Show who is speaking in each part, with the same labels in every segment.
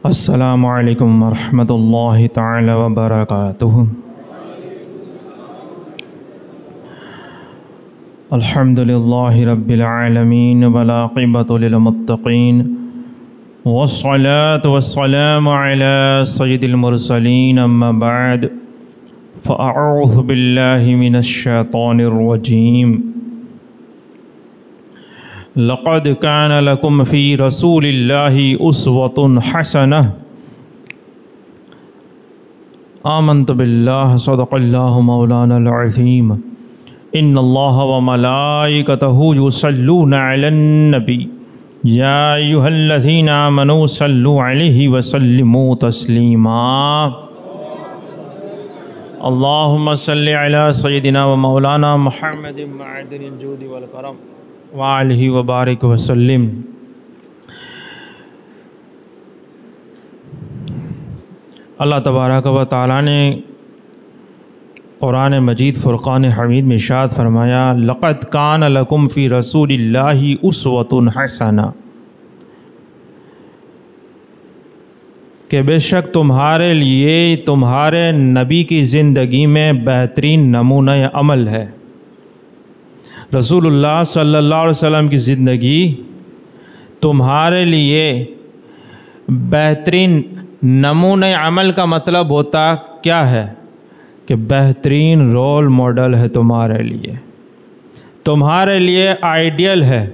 Speaker 1: السلام علیکم ورحمۃ اللہ تعالی وبرکاتہ۔ الحمد للہ رب العالمین والعاقبۃ للمتقین والصلاة والسلام علی سید المرسلین، اما بعد فاعوذ باللہ من الشیطان الرجیم۔ لقد كان لكم في رسول الله أسوة حسنة۔ آمنت بالله صدق الله مولانا العظيم۔ إن الله وملائكته يصلون على النبي يا أيها الذين آمنوا صلوا عليه وسلموا تسليما۔ اللهم صل على سيدنا ومولانا محمد معدن الجود والكرم وآلہ وبارک وسلم۔ اللہ تبارک و تعالیٰ نے قرآن مجید فرقان حمید میں ارشاد فرمایا، لقد کان لکم فی رسول اللہ اسوۃ حسنہ، کہ بے شک تمہارے لیے تمہارے نبی کی زندگی میں بہترین نمونہ عمل ہے۔ رسول اللہ صلی اللہ علیہ وسلم کی زندگی تمہارے لیے بہترین نمونہ عمل کا مطلب ہوتا کیا ہے؟ کہ بہترین رول ماڈل ہے تمہارے لیے آئیڈیل ہے،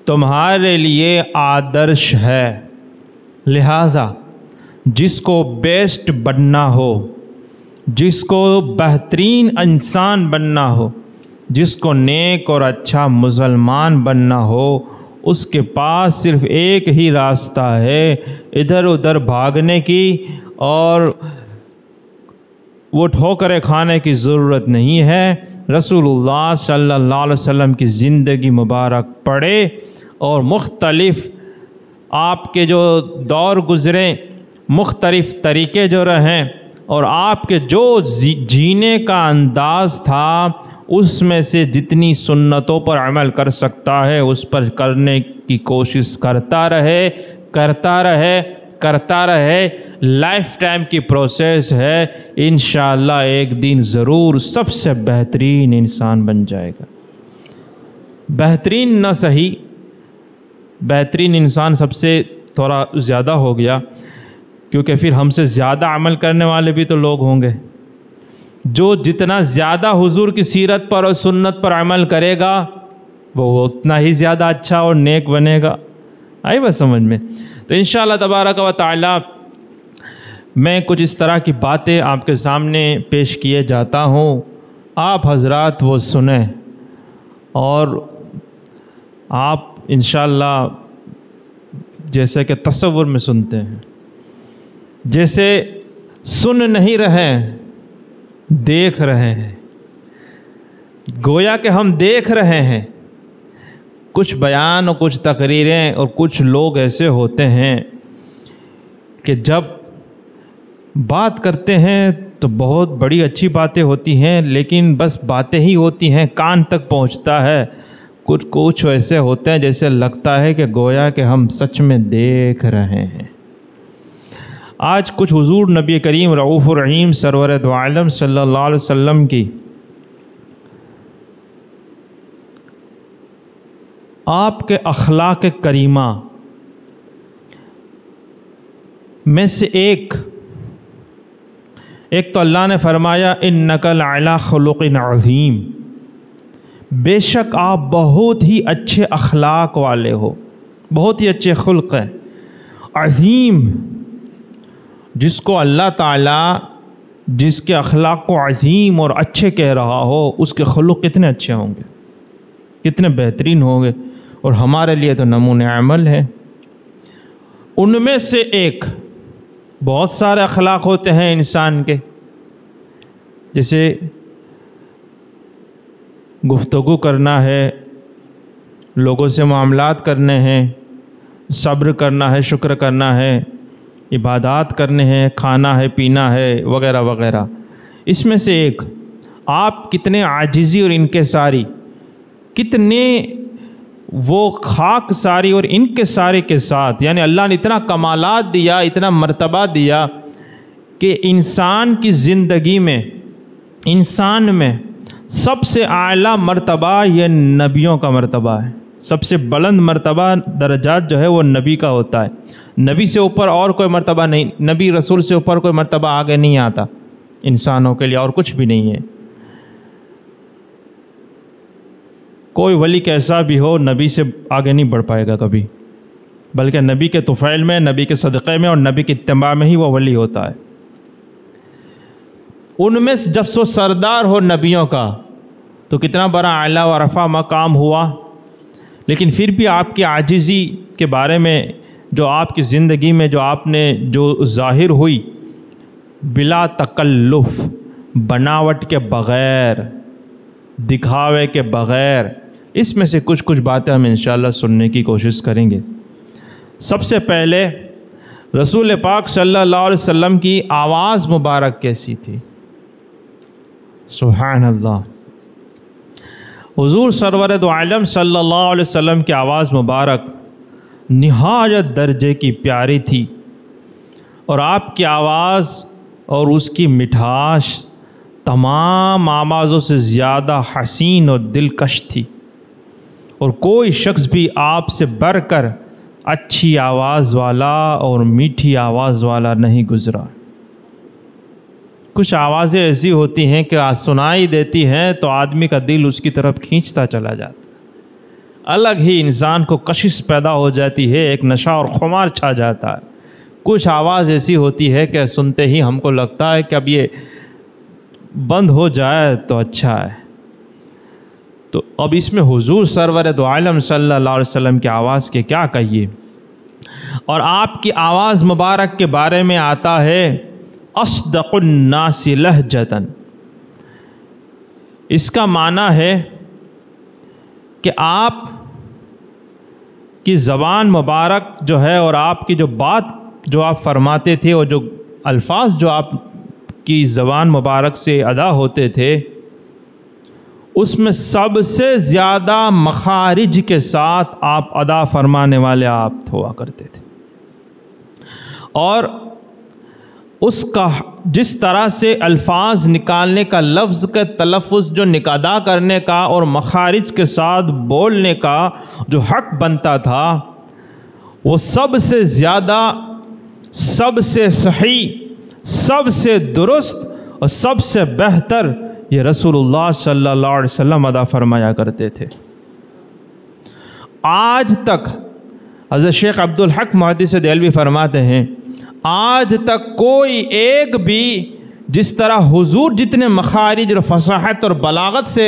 Speaker 1: تمہارے لیے آدرش ہے۔ لہذا جس کو بیسٹ بننا ہو، جس کو بہترین انسان بننا ہو، جس کو نیک اور اچھا مسلمان بننا ہو، اس کے پاس صرف ایک ہی راستہ ہے، ادھر ادھر بھاگنے کی اور وہ ٹھوکریں کھانے کی ضرورت نہیں ہے۔ رسول اللہ صلی اللہ علیہ وسلم کی زندگی مبارک پڑھے اور مختلف آپ کے جو دور گزرے، مختلف طریقے جو رہیں اور آپ کے جو جینے کا انداز تھا، اس میں سے جتنی سنتوں پر عمل کر سکتا ہے اس پر کرنے کی کوشش کرتا رہے۔ لائف ٹائم کی پروسیس ہے، انشاءاللہ ایک دن ضرور سب سے بہترین انسان بن جائے گا۔ بہترین نہ صحیح، بہترین انسان سب سے تھوڑا زیادہ ہو گیا، کیونکہ پھر ہم سے زیادہ عمل کرنے والے بھی تو لوگ ہوں گے۔ جو جتنا زیادہ حضور کی سیرت پر اور سنت پر عمل کرے گا وہ اتنا ہی زیادہ اچھا اور نیک بنے گا۔ آئی بس سمجھ میں؟ تو انشاءاللہ تبارک و تعالی میں کچھ اس طرح کی باتیں آپ کے سامنے پیش کیے جاتا ہوں، آپ حضرات وہ سنیں اور آپ انشاءاللہ جیسے کہ تصور میں سنتے ہیں، جیسے سن نہیں رہے دیکھ رہے ہیں، گویا کہ ہم دیکھ رہے ہیں۔ کچھ بیان اور کچھ تقریریں اور کچھ لوگ ایسے ہوتے ہیں کہ جب بات کرتے ہیں تو بہت بڑی اچھی باتیں ہوتی ہیں، لیکن بس باتیں ہی ہوتی ہیں، کان تک پہنچتا ہے۔ کچھ ایسے ہوتے ہیں جیسے لگتا ہے کہ گویا کہ ہم سچ میں دیکھ رہے ہیں۔ آج کچھ حضور نبی کریم رؤوف الرحیم سرور دو عالم صلی اللہ علیہ وسلم کی آپ کے اخلاق کریمہ میں سے ایک تو اللہ نے فرمایا انک لعلی خلق عظیم، بے شک آپ بہت ہی اچھے اخلاق والے ہو، بہت ہی اچھے خلق ہیں۔ عظیم، جس کو اللہ تعالیٰ جس کے اخلاق کو عظیم اور اچھے کہہ رہا ہو، اس کے خلق کتنے اچھے ہوں گے، کتنے بہترین ہوں گے، اور ہمارے لیے تو نمونہ عمل ہے۔ ان میں سے ایک، بہت سارے اخلاق ہوتے ہیں انسان کے، جیسے گفتگو کرنا ہے، لوگوں سے معاملات کرنے ہیں، صبر کرنا ہے، شکر کرنا ہے، عبادات کرنے ہیں، کھانا ہے، پینا ہے، وغیرہ وغیرہ۔ اس میں سے ایک، آپ کتنے عاجزی اور انکساری، کتنے وہ خاک ساری اور ان کے سارے کے ساتھ، یعنی اللہ نے اتنا کمالات دیا، اتنا مرتبہ دیا کہ انسان کی زندگی میں، انسان میں سب سے اعلیٰ مرتبہ یہ نبیوں کا مرتبہ ہے۔ سب سے بلند مرتبہ درجات جو ہے وہ نبی کا ہوتا ہے۔ نبی سے اوپر اور کوئی مرتبہ نہیں، نبی رسول سے اوپر کوئی مرتبہ آگے نہیں آتا انسانوں کے لیے، اور کچھ بھی نہیں ہے۔ کوئی ولی کیسا بھی ہو نبی سے آگے نہیں بڑھ پائے گا کبھی، بلکہ نبی کے طفیل میں، نبی کے صدقے میں اور نبی کے اتباع میں ہی وہ ولی ہوتا ہے۔ ان میں جب سو سردار ہو نبیوں کا تو کتنا بڑا اعلیٰ و رفع مقام ہوا، لیکن پھر بھی آپ کی عاجزی کے بارے میں جو آپ کی زندگی میں جو آپ نے جو ظاہر ہوئی، بلا تکلف، بناوٹ کے بغیر، دکھاوے کے بغیر، اس میں سے کچھ باتیں ہم انشاءاللہ سننے کی کوشش کریں گے۔ سب سے پہلے رسول پاک صلی اللہ علیہ وسلم کی آواز مبارک کیسی تھی؟ سبحان اللہ، حضور سرور دو عالم صلی اللہ علیہ وسلم کی آواز مبارک نہایت درجے کی پیاری تھی، اور آپ کی آواز اور اس کی مٹھاس تمام آوازوں سے زیادہ حسین اور دلکش تھی، اور کوئی شخص بھی آپ سے بڑھ کر اچھی آواز والا اور میٹھی آواز والا نہیں گزرا۔ کچھ آوازیں ایسی ہوتی ہیں کہ سنائی دیتی ہیں تو آدمی کا دل اس کی طرف کھینچتا چلا جاتا، الگ ہی انسان کو کشش پیدا ہو جاتی ہے، ایک نشہ اور خمار چھا جاتا ہے۔ کچھ آواز ایسی ہوتی ہے کہ سنتے ہی ہم کو لگتا ہے کہ اب یہ بند ہو جائے تو اچھا ہے۔ تو اب اس میں حضور سرور دو عالم صلی اللہ علیہ وسلم کی آواز کے کیا کہیے، اور آپ کی آواز مبارک کے بارے میں آتا ہے اصدق الناس لہجتاً۔ اس کا معنی ہے کہ آپ کی زبان مبارک جو ہے اور آپ کی جو بات جو آپ فرماتے تھے اور جو الفاظ جو آپ کی زبان مبارک سے ادا ہوتے تھے، اس میں سب سے زیادہ مخارج کے ساتھ آپ ادا فرمانے والے آپ ہوا کرتے تھے، اور اس کا جس طرح سے الفاظ نکالنے کا، لفظ کا تلفظ جو ادا کرنے کا اور مخارج کے ساتھ بولنے کا جو حق بنتا تھا، وہ سب سے زیادہ، سب سے صحیح، سب سے درست اور سب سے بہتر یہ رسول اللہ صلی اللہ علیہ وسلم ادا فرمایا کرتے تھے۔ آج تک حضرت شیخ عبدالحق محدث دہلوی فرماتے ہیں، آج تک کوئی ایک بھی جس طرح حضور جتنے مخارج اور فصاحت اور بلاغت سے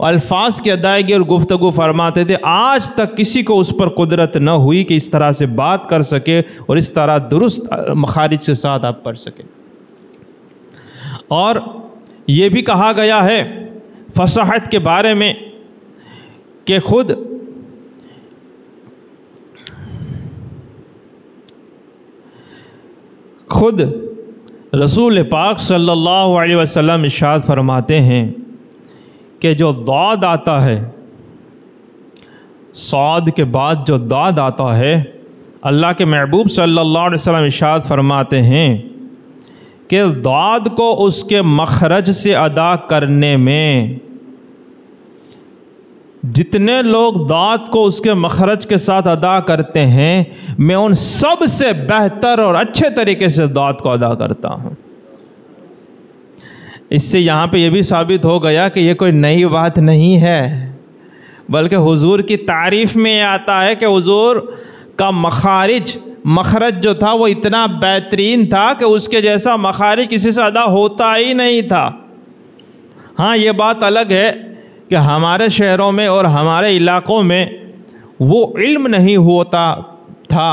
Speaker 1: الفاظ کی ادائیگی اور گفتگو فرماتے تھے، آج تک کسی کو اس پر قدرت نہ ہوئی کہ اس طرح سے بات کر سکے اور اس طرح درست مخارج کے ساتھ آپ پڑھ سکیں۔ اور یہ بھی کہا گیا ہے فصاحت کے بارے میں کہ خود رسول پاک صلی اللہ علیہ وسلم ارشاد فرماتے ہیں کہ جو ضاد آتا ہے، صاد کے بعد جو ضاد آتا ہے، اللہ کے محبوب صلی اللہ علیہ وسلم ارشاد فرماتے ہیں کہ ضاد کو اس کے مخرج سے ادا کرنے میں، جتنے لوگ ضاد کو اس کے مخرج کے ساتھ ادا کرتے ہیں، میں ان سب سے بہتر اور اچھے طریقے سے ضاد کو ادا کرتا ہوں۔ اس سے یہاں پہ یہ بھی ثابت ہو گیا کہ یہ کوئی نئی بات نہیں ہے، بلکہ حضور کی تعریف میں یہ آتا ہے کہ حضور کا مخرج جو تھا وہ اتنا بہترین تھا کہ اس کے جیسا مخارج کسی سے ادا ہوتا ہی نہیں تھا۔ ہاں، یہ بات الگ ہے کہ ہمارے شہروں میں اور ہمارے علاقوں میں وہ علم نہیں ہوتا تھا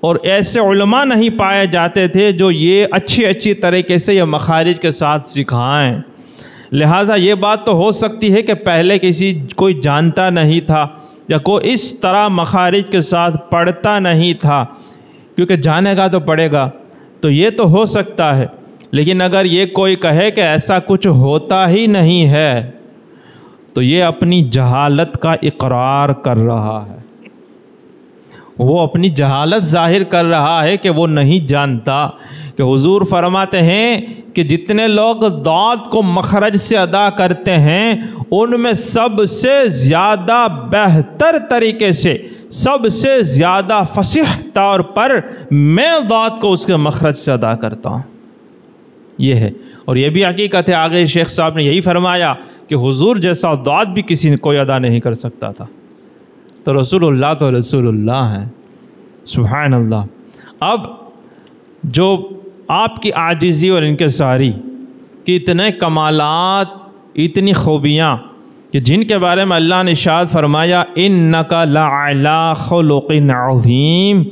Speaker 1: اور ایسے علماء نہیں پائے جاتے تھے جو یہ اچھی طریقے سے یہ مخارج کے ساتھ سکھائیں۔ لہٰذا یہ بات تو ہو سکتی ہے کہ پہلے کوئی جانتا نہیں تھا یا کوئی اس طرح مخارج کے ساتھ پڑھتا نہیں تھا، کیونکہ جانے گا تو پڑھے گا، تو یہ تو ہو سکتا ہے۔ لیکن اگر یہ کوئی کہے کہ ایسا کچھ ہوتا ہی نہیں ہے، تو یہ اپنی جہالت کا اقرار کر رہا ہے، وہ اپنی جہالت ظاہر کر رہا ہے کہ وہ نہیں جانتا کہ حضور فرماتے ہیں کہ جتنے لوگ ضاد کو مخرج سے ادا کرتے ہیں ان میں سب سے زیادہ بہتر طریقے سے، سب سے زیادہ فصیح طور پر میں ضاد کو اس کے مخرج سے ادا کرتا ہوں. یہ ہے، اور یہ بھی حقیقت ہے. آگے شیخ صاحب نے یہی فرمایا کہ حضور جیسا ضاد بھی کسی نے کوئی ادا نہیں کر سکتا تھا. تو رسول اللہ ہیں. سبحان اللہ. اب جو آپ کی عاجزی اور انکساری کی اتنے کمالات، اتنی خوبیاں کہ جن کے بارے میں اللہ نے ارشاد فرمایا انک لعلی خلق عظیم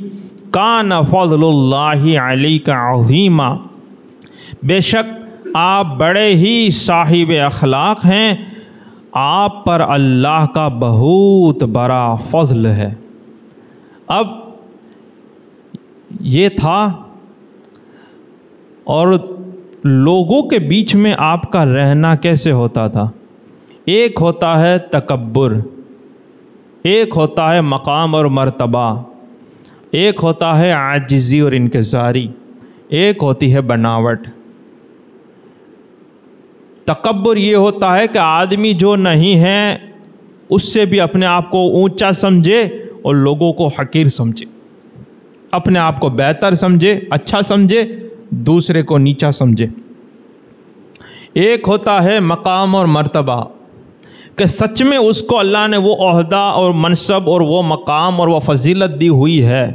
Speaker 1: کان فضل اللہ علیک عظیما، بے شک آپ بڑے ہی صاحب اخلاق ہیں، آپ پر اللہ کا بہت بڑا فضل ہے. اب یہ تھا، اور لوگوں کے بیچ میں آپ کا رہنا کیسے ہوتا تھا؟ ایک ہوتا ہے تکبر، ایک ہوتا ہے مقام اور مرتبہ، ایک ہوتا ہے عاجزی اور انکساری، ایک ہوتی ہے بناوٹ. تکبر یہ ہوتا ہے کہ آدمی جو نہیں ہے اس سے بھی اپنے آپ کو اونچا سمجھے اور لوگوں کو حقیر سمجھے، اپنے آپ کو بہتر سمجھے، اچھا سمجھے، دوسرے کو نیچا سمجھے. ایک ہوتا ہے مقام اور مرتبہ کہ سچ میں اس کو اللہ نے وہ عہدہ اور منصب اور وہ مقام اور وہ فضیلت دی ہوئی ہے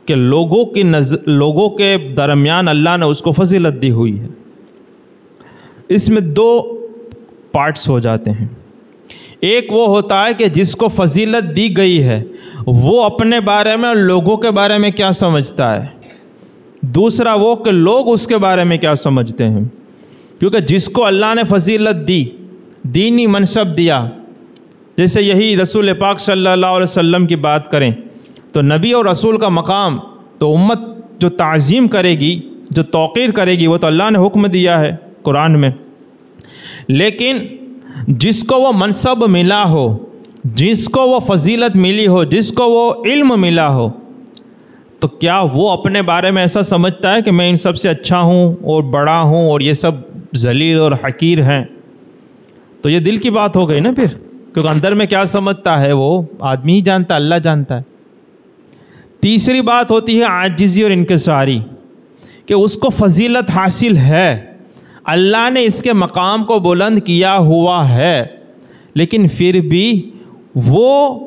Speaker 1: کہ لوگوں کے درمیان اللہ نے اس کو فضیلت دی ہوئی ہے. اس میں دو پارٹس ہو جاتے ہیں. ایک وہ ہوتا ہے کہ جس کو فضیلت دی گئی ہے وہ اپنے بارے میں اور لوگوں کے بارے میں کیا سمجھتا ہے. دوسرا وہ کہ لوگ اس کے بارے میں کیا سمجھتے ہیں. کیونکہ جس کو اللہ نے فضیلت دی، دینی منصب دیا، جیسے یہی رسول پاک صلی اللہ علیہ وسلم کی بات کریں تو نبی اور رسول کا مقام تو امت جو تعظیم کرے گی، جو توقیر کرے گی، وہ تو اللہ نے حکم دیا ہے قرآن میں. لیکن جس کو وہ منصب ملا ہو، جس کو وہ فضیلت ملی ہو، جس کو وہ علم ملا ہو، تو کیا وہ اپنے بارے میں ایسا سمجھتا ہے کہ میں ان سب سے اچھا ہوں اور بڑا ہوں اور یہ سب ذلیل اور حقیر ہیں؟ تو یہ دل کی بات ہو گئی نا پھر، کیونکہ اندر میں کیا سمجھتا ہے وہ آدمی ہی جانتا ہے، اللہ جانتا ہے. تیسری بات ہوتی ہے عاجزی اور انکساری، کہ اس کو فضیلت حاصل ہے، اللہ نے اس کے مقام کو بلند کیا ہوا ہے، لیکن پھر بھی وہ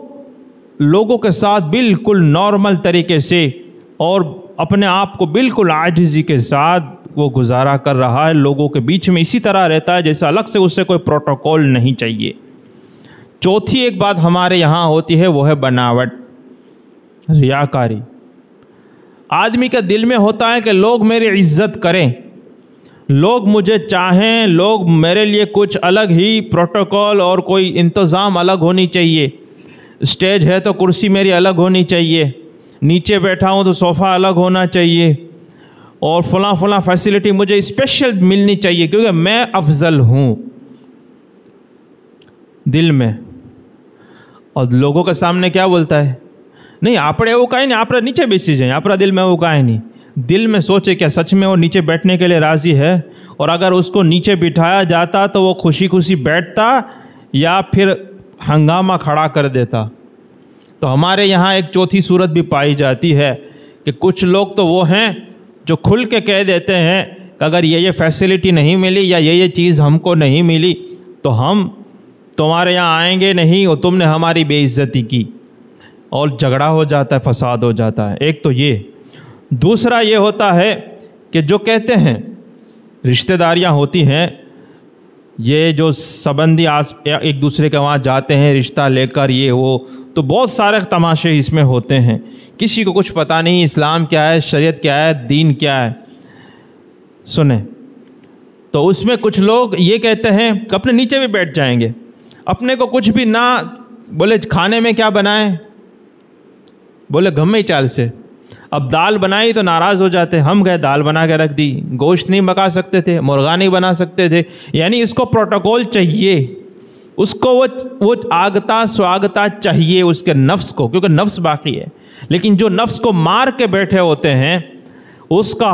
Speaker 1: لوگوں کے ساتھ بالکل نارمل طریقے سے اور اپنے آپ کو بالکل عاجزی کے ساتھ وہ گزارا کر رہا ہے. لوگوں کے بیچ میں اسی طرح رہتا ہے جیسے الگ سے اس سے کوئی پروٹوکول نہیں چاہیے. چوتھی ایک بات ہمارے یہاں ہوتی ہے وہ ہے بناوٹ، ریاکاری. آدمی کے دل میں ہوتا ہے کہ لوگ میری عزت کریں، لوگ مجھے چاہیں، لوگ میرے لیے کچھ الگ ہی پروٹوکول اور کوئی انتظام الگ ہونی چاہیے. اسٹیج ہے تو کرسی میری الگ ہونی چاہیے، نیچے بیٹھا ہوں تو صوفہ الگ ہونا چاہیے، اور فلاں فیسلٹی مجھے اسپیشل ملنی چاہیے کیونکہ میں افضل ہوں دل میں. اور لوگوں کے سامنے کیا بولتا ہے؟ نہیں آپڑے وہ کہیں نہیں، آپڑا نیچے بیسی جائیں، آپڑا دل میں وہ کہیں نہیں. دل میں سوچے کیا سچ میں وہ نیچے بیٹھنے کے لیے راضی ہے؟ اور اگر اس کو نیچے بٹھایا جاتا تو وہ خوشی خوشی بیٹھتا یا پھر ہنگامہ کھڑا کر دیتا؟ تو ہمارے یہاں ایک چوتھی صورت بھی پائی جاتی ہے کہ کچھ لوگ تو وہ ہیں جو کھل کے کہہ دیتے ہیں کہ اگر یہ فیسلٹی نہیں ملی یا یہ چیز ہم کو نہیں ملی تو ہم تمہارے یہاں آئیں گے نہیں، اور تم نے ہماری بے عزتی کی، اور جھگڑا ہو جاتا ہے، فساد ہو جاتا ہے. ایک تو یہ. دوسرا یہ ہوتا ہے کہ جو کہتے ہیں رشتہ داریاں ہوتی ہیں، یہ جو سبندی ایک دوسرے کے وہاں جاتے ہیں رشتہ لے کر، یہ وہ تو بہت سارے تماشے اس میں ہوتے ہیں. کسی کو کچھ پتہ نہیں اسلام کیا ہے، شریعت کیا ہے، دین کیا ہے. سنیں تو اس میں کچھ لوگ یہ کہتے ہیں کہ اپنے نیچے بھی بیٹھ جائیں گے، اپنے کو کچھ بھی نہ بولے کھانے میں کیا بنائیں، بولے گھمے چال سے. اب دال بنائی تو ناراض ہو جاتے، ہم گئے دال بنا کے رکھ دی، گوشت نہیں پکا سکتے تھے، مرغا نہیں بنا سکتے تھے. یعنی اس کو پروٹوکول چاہیے اس کو وہ آگتا سواگتا چاہیے اس کے نفس کو، کیونکہ نفس باقی ہے. لیکن جو نفس کو مار کے بیٹھے ہوتے ہیں اس کا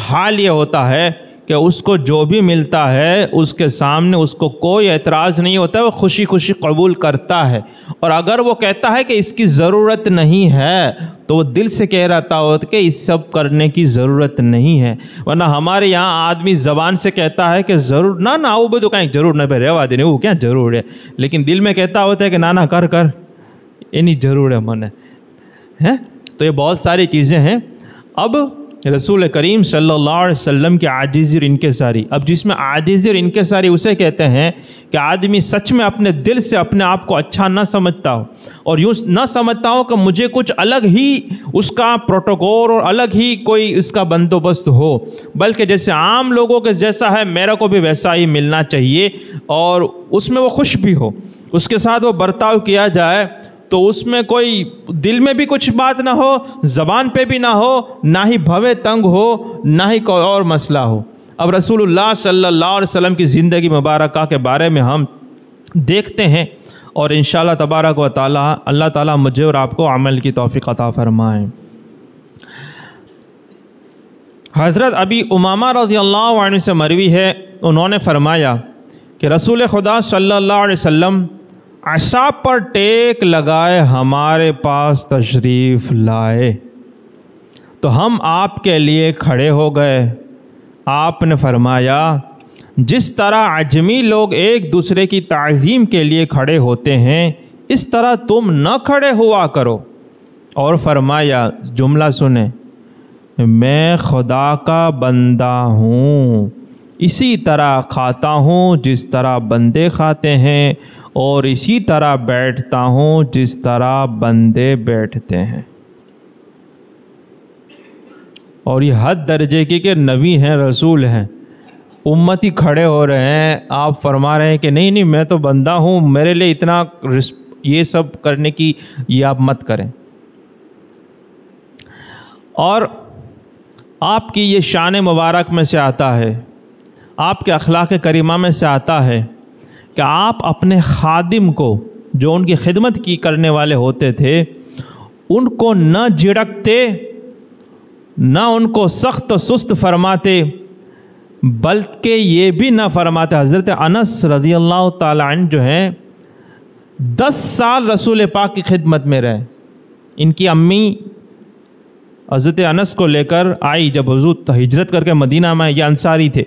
Speaker 1: حال یہ ہوتا ہے کہ اس کو جو بھی ملتا ہے اس کے سامنے اس کو کوئی اعتراض نہیں ہوتا ہے، وہ خوشی خوشی قبول کرتا ہے. اور اگر وہ کہتا ہے کہ اس کی ضرورت نہیں ہے تو وہ دل سے کہہ رہتا ہوتا کہ اس سب کرنے کی ضرورت نہیں ہے. ورنہ ہمارے یہاں آدمی زبان سے کہتا ہے کہ ضرور نہ وہ بھی تو کہیں ضرور نہ پہ رہوا دینے وہ کیا ضرور ہے، لیکن دل میں کہتا ہوتا ہے کہ نہ کر یہ نہیں ضرور ہے من ہے. تو یہ بہت ساری چیزیں ہیں. اب رسول کریم صلی اللہ علیہ وسلم کی عاجزی اور انکساری، اب جس میں عاجزی اور انکساری اسے کہتے ہیں کہ آدمی سچ میں اپنے دل سے اپنے آپ کو اچھا نہ سمجھتا ہو، اور یوں نہ سمجھتا ہو کہ مجھے کچھ الگ ہی اس کا پروٹوکول اور الگ ہی کوئی اس کا بندوبست ہو، بلکہ جیسے عام لوگوں کے جیسا ہے میرا کو بھی ویسا ہی ملنا چاہیے، اور اس میں وہ خوش بھی ہو، اس کے ساتھ وہ برتاؤ کیا جائے تو اس میں کوئی دل میں بھی کچھ بات نہ ہو، زبان پہ بھی نہ ہو، نہ ہی بھوے تنگ ہو، نہ ہی کوئی اور مسئلہ ہو. اب رسول اللہ صلی اللہ علیہ وسلم کی زندگی مبارکہ کے بارے میں ہم دیکھتے ہیں، اور انشاءاللہ تبارک و تعالی اللہ تعالیٰ مجھے اور آپ کو عمل کی توفیق عطا فرمائیں. حضرت ابی امامہ رضی اللہ عنہ سے مروی ہے، انہوں نے فرمایا کہ رسول خدا صلی اللہ علیہ وسلم عصا پر ٹیک لگائے ہمارے پاس تشریف لائے تو ہم آپ کے لیے کھڑے ہو گئے. آپ نے فرمایا جس طرح عجمی لوگ ایک دوسرے کی تعظیم کے لیے کھڑے ہوتے ہیں اس طرح تم نہ کھڑے ہوا کرو. اور فرمایا جملہ سنیں، میں خدا کا بندہ ہوں، اسی طرح کھاتا ہوں جس طرح بندے کھاتے ہیں، اور اسی طرح بیٹھتا ہوں جس طرح بندے بیٹھتے ہیں. اور یہ حد درجے کی کہ نبی ہیں، رسول ہیں، امتی کھڑے ہو رہے ہیں، آپ فرما رہے ہیں کہ نہیں میں تو بندہ ہوں، میرے لیے اتنا یہ سب کرنے کی یہ آپ مت کریں. اور آپ کی یہ شان مبارک میں سے آتا ہے، آپ کے اخلاق کریمہ میں سے آتا ہے کہ آپ اپنے خادم کو جو ان کی خدمت کی کرنے والے ہوتے تھے ان کو نہ جھڑکتے، نہ ان کو سخت و سست فرماتے، بلکہ یہ بھی نہ فرماتے. حضرت انس رضی اللہ تعالیٰ عنہ جو ہیں 10 سال رسول پاک کی خدمت میں رہے. ان کی امی حضرت انس کو لے کر آئی، جب حضور ہجرت کر کے مدینہ میں، یہ انصاری تھے،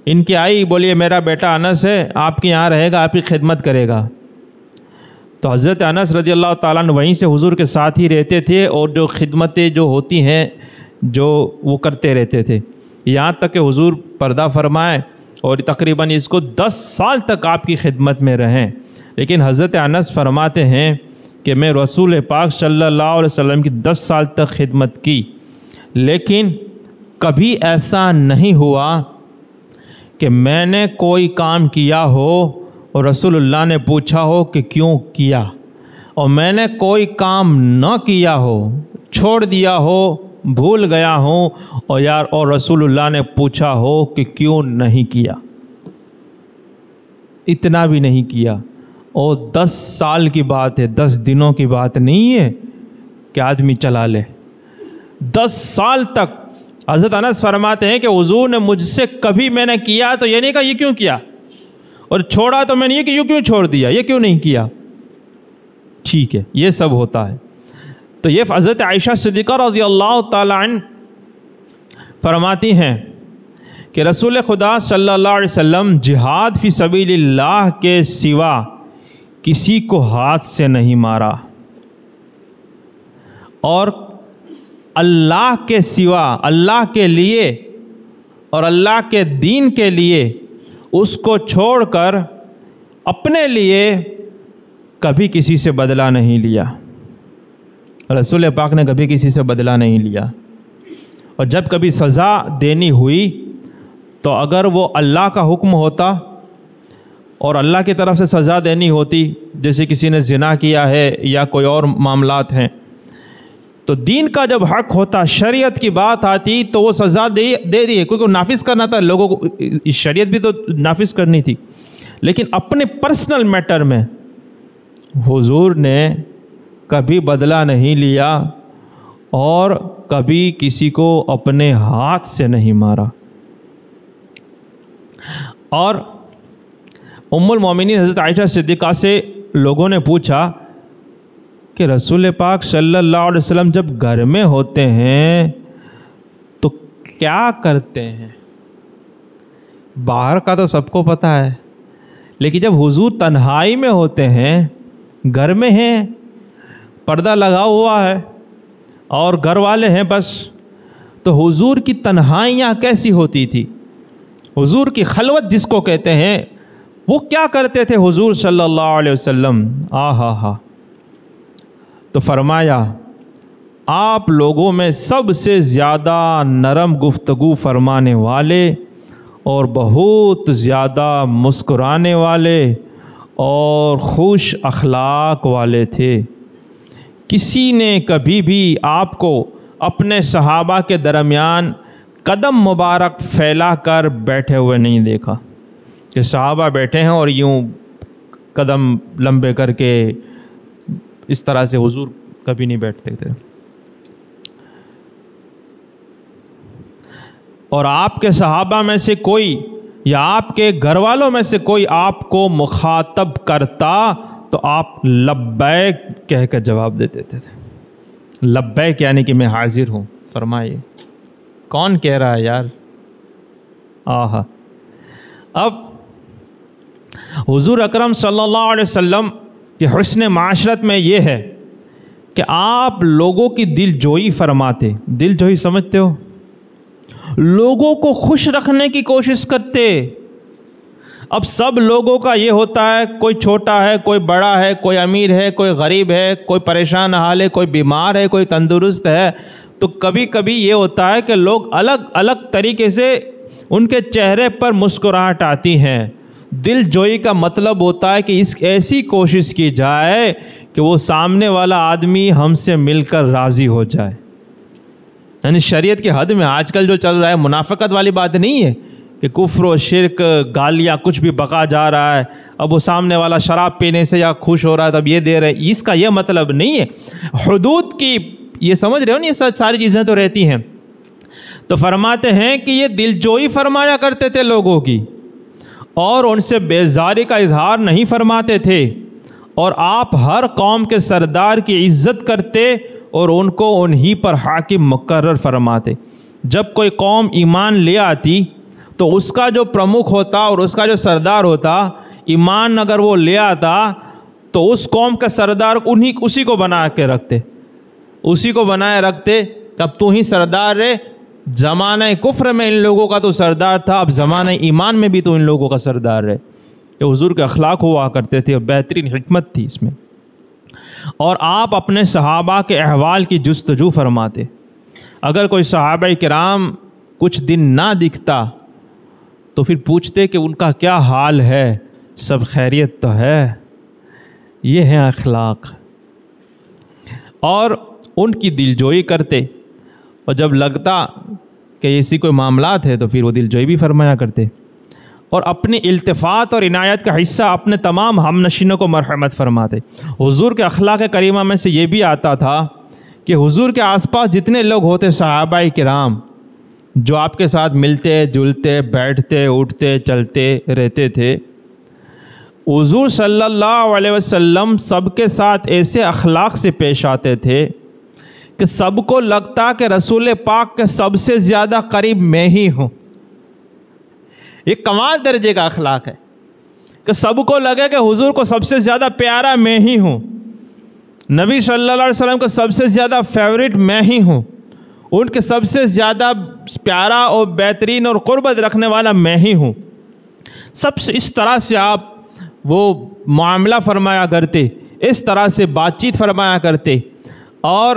Speaker 1: ان کی آئی بولیے میرا بیٹا انس ہے، آپ کے یہاں رہے گا، آپ کی خدمت کرے گا. تو حضرت انس رضی اللہ تعالیٰ عنہ وہیں سے حضور کے ساتھ ہی رہتے تھے، اور جو خدمتیں جو ہوتی ہیں جو وہ کرتے رہتے تھے، یہاں تک کہ حضور پردہ فرمائے، اور تقریباً اس کو 10 سال تک آپ کی خدمت میں رہیں. لیکن حضرت انس فرماتے ہیں کہ میں رسول پاک صلی اللہ علیہ وسلم کی 10 سال تک خدمت کی، لیکن کبھی ایسا نہیں ہوا کہ میں نے کوئی کام کیا ہو اور رسول اللہ نے پوچھا ہو کہ کیوں کیا، اور میں نے کوئی کام نہ کیا ہو، چھوڑ دیا ہو، بھول گیا ہوں، اور رسول اللہ نے پوچھا ہو کہ کیوں نہیں کیا. اتنا بھی نہیں کیا. اور 10 سال کی بات ہے، 10 دنوں کی بات نہیں ہے کہ آدمی چلا لے. 10 سال تک حضرت انس فرماتے ہیں کہ حضور نے مجھ سے کبھی میں نے کیا تو یہ نہیں کہا یہ کیوں کیا، اور چھوڑا تو میں نے یہ کہ یہ کیوں چھوڑ دیا، یہ کیوں نہیں کیا. ٹھیک ہے، یہ سب ہوتا ہے. تو یہ حضرت عائشہ صدیقہ رضی اللہ تعالیٰ عنہ فرماتی ہیں کہ رسول خدا صلی اللہ علیہ وسلم جہاد فی سبیل اللہ کے سوا کسی کو ہاتھ سے نہیں مارا، اور اللہ کے سوا، اللہ کے لیے اور اللہ کے دین کے لیے اس کو چھوڑ کر اپنے لیے کبھی کسی سے بدلہ نہیں لیا. رسول پاک نے کبھی کسی سے بدلہ نہیں لیا. اور جب کبھی سزا دینی ہوئی تو اگر وہ اللہ کا حکم ہوتا اور اللہ کی طرف سے سزا دینی ہوتی، جیسے کسی نے زنا کیا ہے یا کوئی اور معاملات ہیں، تو دین کا جب حق ہوتا، شریعت کی بات آتی تو وہ سزا دے دی، کیونکہ وہ نافذ کرنا تھا لوگوں کو، شریعت بھی تو نافذ کرنی تھی. لیکن اپنے پرسنل میٹر میں حضور نے کبھی بدلہ نہیں لیا اور کبھی کسی کو اپنے ہاتھ سے نہیں مارا. اور ام المومنین حضرت عائشہ صدیقہ سے لوگوں نے پوچھا کہ رسول پاک صلی اللہ علیہ وسلم جب گھر میں ہوتے ہیں تو کیا کرتے ہیں؟ باہر کا تو سب کو پتہ ہے، لیکن جب حضور تنہائی میں ہوتے ہیں، گھر میں ہیں، پردہ لگا ہوا ہے اور گھر والے ہیں بس، تو حضور کی تنہائیاں کیسی ہوتی تھی؟ حضور کی خلوت جس کو کہتے ہیں، وہ کیا کرتے تھے حضور صلی اللہ علیہ وسلم؟ تو فرمایا آپ لوگوں میں سب سے زیادہ نرم گفتگو فرمانے والے اور بہت زیادہ مسکرانے والے اور خوش اخلاق والے تھے. کسی نے کبھی بھی آپ کو اپنے صحابہ کے درمیان قدم مبارک پھیلا کر بیٹھے ہوئے نہیں دیکھا کہ صحابہ بیٹھے ہیں اور یوں قدم لمبے کر کے اس طرح سے حضور کبھی نہیں بیٹھتے تھے. اور آپ کے صحابہ میں سے کوئی یا آپ کے گھر والوں میں سے کوئی آپ کو مخاطب کرتا تو آپ لبیک کہہ کر جواب دیتے تھے. لبیک یعنی کہ میں حاضر ہوں. فرمائیے کون کہہ رہا ہے یار؟ اب حضور اکرم صلی اللہ علیہ وسلم کہ حسن معاشرت میں یہ ہے کہ آپ لوگوں کی دل جوئی فرماتے. دل جوئی سمجھتے ہو؟ لوگوں کو خوش رکھنے کی کوشش کرتے. اب سب لوگوں کا یہ ہوتا ہے، کوئی چھوٹا ہے، کوئی بڑا ہے، کوئی امیر ہے، کوئی غریب ہے، کوئی پریشان حال ہے، کوئی بیمار ہے، کوئی تندرست ہے. تو کبھی کبھی یہ ہوتا ہے کہ لوگ الگ الگ طریقے سے ان کے چہرے پر مسکراہٹ آتی ہیں. دل جوئی کا مطلب ہوتا ہے کہ ایسی کوشش کی جائے کہ وہ سامنے والا آدمی ہم سے مل کر راضی ہو جائے. یعنی شریعت کی حد میں آج کل جو چل رہا ہے، منافقت والی بات نہیں ہے کہ کفر و شرک، گالیاں، کچھ بھی بکا جا رہا ہے. اب وہ سامنے والا شراب پینے سے یا خوش ہو رہا ہے تب یہ دے رہے، اس کا یہ مطلب نہیں ہے. حدود کی یہ سمجھ رہے ہو نا، یہ ساری چیزیں تو رہتی ہیں. تو فرماتے ہیں کہ یہ دل جوئی فرمایا کرتے تھے لوگوں کی اور ان سے بیزاری کا اظہار نہیں فرماتے تھے. اور آپ ہر قوم کے سردار کی عزت کرتے اور ان کو انہی پر حاکم مقرر فرماتے. جب کوئی قوم ایمان لے آتی تو اس کا جو پرمکھ ہوتا اور اس کا جو سردار ہوتا، ایمان اگر وہ لے آتا تو اس قوم کا سردار اسی کو بنا کے رکھتے، اسی کو بنائے رکھتے. اب تو ہی سردار رہے. زمانہ کفر میں ان لوگوں کا تو سردار تھا، اب زمانہ ایمان میں بھی تو ان لوگوں کا سردار رہے. کہ حضور کے اخلاق ہوا کرتے تھے، بہترین حکمت تھی اس میں. اور آپ اپنے صحابہ کے احوال کی جستجو فرماتے. اگر کوئی صحابہ کرام کچھ دن نہ دکھتا تو پھر پوچھتے کہ ان کا کیا حال ہے، سب خیریت تو ہے. یہ ہیں اخلاق. اور ان کی دلجوئی کرتے، اور جب لگتا کہ ایسی کوئی معاملات ہے تو پھر وہ دلجوئی بھی فرمایا کرتے. اور اپنی التفات اور عنایت کا حصہ اپنے تمام ہم نشینوں کو مرحمت فرماتے. حضور کے اخلاق کریمہ میں سے یہ بھی آتا تھا کہ حضور کے آس پاس جتنے لوگ ہوتے صحابہ کرام جو آپ کے ساتھ ملتے جلتے بیٹھتے اٹھتے چلتے رہتے تھے، حضور صلی اللہ علیہ وسلم سب کے ساتھ ایسے اخلاق سے پیش آتے تھے کہ سب کو لگتا کہ رسول پاک کے سب سے زیادہ قریب میں ہی ہوں. یہ کمال درجے کا اخلاق ہے کہ سب کو لگے کہ حضور کو سب سے زیادہ پیارا میں ہی ہوں، نبی صلی اللہ علیہ وسلم کو سب سے زیادہ فیورٹ میں ہی ہوں، ان کے سب سے زیادہ پیارا اور بہترین اور قربت رکھنے والا میں ہی ہوں. سب سے اس طرح سے آپ وہ معاملہ فرمایا کرتے، اس طرح سے بات چیت فرمایا کرتے. اور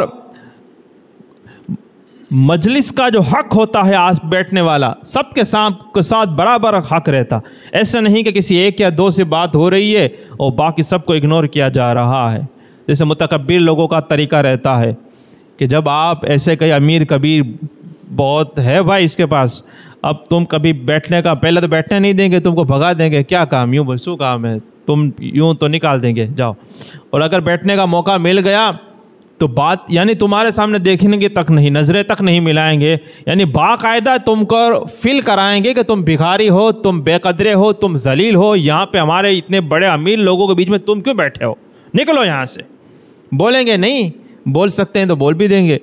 Speaker 1: مجلس کا جو حق ہوتا ہے آس بیٹھنے والا، سب کے ساتھ برابر حق رہتا. ایسا نہیں کہ کسی ایک یا دو سے بات ہو رہی ہے اور باقی سب کو اگنور کیا جا رہا ہے. جیسے متکبر لوگوں کا طریقہ رہتا ہے کہ جب آپ ایسے کئی امیر کبیر بہت ہے بھائی اس کے پاس، اب تم کبھی بیٹھنے کا، پہلے تو بیٹھنے نہیں دیں گے، تم کو بھگا دیں گے، کیا کام، یوں بسو کام ہے، تم یوں تو نکال دیں گے، جاؤ. اور اگر بیٹھنے کا موقع مل گیا تو بات یعنی تمہارے سامنے دیکھنے کی تک نہیں، نظریں تک نہیں ملائیں گے، یعنی باقاعدہ تم کو فیل کرائیں گے کہ تم بھکاری ہو، تم بے قدرے ہو، تم ذلیل ہو، یہاں پہ ہمارے اتنے بڑے امیر لوگوں کے بیچ میں تم کیوں بیٹھے ہو، نکلو یہاں سے. بولیں گے نہیں، بول سکتے ہیں تو بول بھی دیں گے.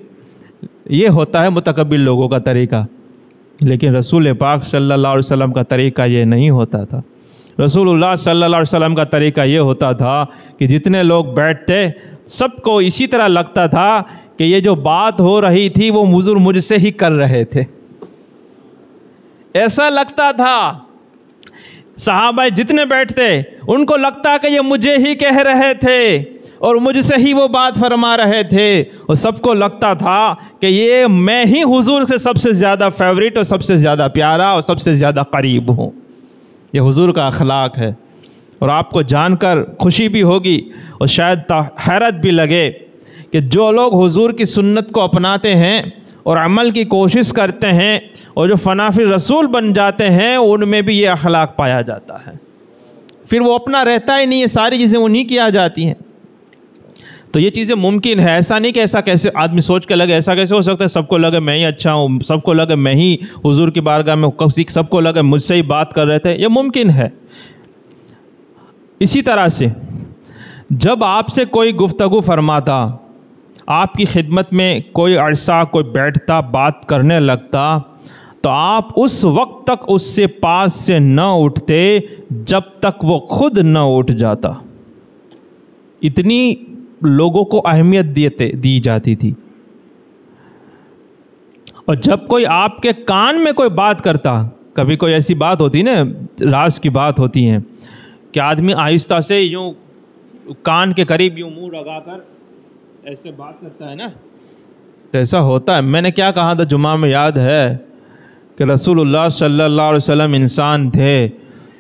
Speaker 1: یہ ہوتا ہے متکبر لوگوں کا طریقہ. لیکن رسول پاک صلی اللہ علیہ وسلم کا طریقہ یہ نہیں ہوتا تھا. رسول اللہ صلی اللہ علیہ وسلم کا طریقہ یہ ہوتا تھا کہ جتنے لوگ بیٹھتے سب کو اسی طرح لگتا تھا کہ یہ جو بات ہو رہی تھی وہ حضور مجھ سے ہی کر رہے تھے، ایسا لگتا تھا. صحابہ جتنے بیٹھتے ان کو لگتا کہ یہ مجھے ہی کہہ رہے تھے اور مجھ سے ہی وہ بات فرما رہے تھے، اور سب کو لگتا تھا کہ یہ میں ہی حضور سے سب سے زیادہ فیورٹ اور سب سے زیادہ پیارا اور سب سے زیادہ قریب ہوں. یہ حضور کا اخلاق ہے. اور آپ کو جان کر خوشی بھی ہوگی اور شاید حیرت بھی لگے کہ جو لوگ حضور کی سنت کو اپناتے ہیں اور عمل کی کوشش کرتے ہیں اور جو فنا فی رسول بن جاتے ہیں ان میں بھی یہ اخلاق پایا جاتا ہے. پھر وہ اپنا رہتا ہی نہیں ہے، ساری چیزیں انہی کی آ جاتی ہیں. تو یہ چیزیں ممکن ہے. ایسا نہیں کہ ایسا کیسے آدمی سوچ کے لگے ایسا کیسے ہو سکتا ہے، سب کو لگے میں ہی اچھا ہوں، سب کو لگے میں ہی حضور کی بارگاہ میں، سب کو لگے مجھ سے ہی بات کر رہے تھے. یہ ممکن ہے. اسی طرح سے جب آپ سے کوئی گفتگو فرماتا، آپ کی خدمت میں کوئی عرصہ کوئی بیٹھتا بات کرنے لگتا، تو آپ اس وقت تک اس سے پاس سے نہ اٹھتے جب تک وہ خود نہ اٹھ جاتا. اتنی لوگوں کو اہمیت دی جاتی تھی. اور جب کوئی آپ کے کان میں کوئی بات کرتا، کبھی کوئی ایسی بات ہوتی نا، راز کی بات ہوتی ہیں کہ آدمی آہستہ سے یوں کان کے قریب یوں منہ لگا کر ایسے بات کرتا ہے نا، تو ایسا ہوتا ہے. میں نے کیا کہا تھا جمعہ میں یاد ہے کہ رسول اللہ صلی اللہ علیہ وسلم انسان تھے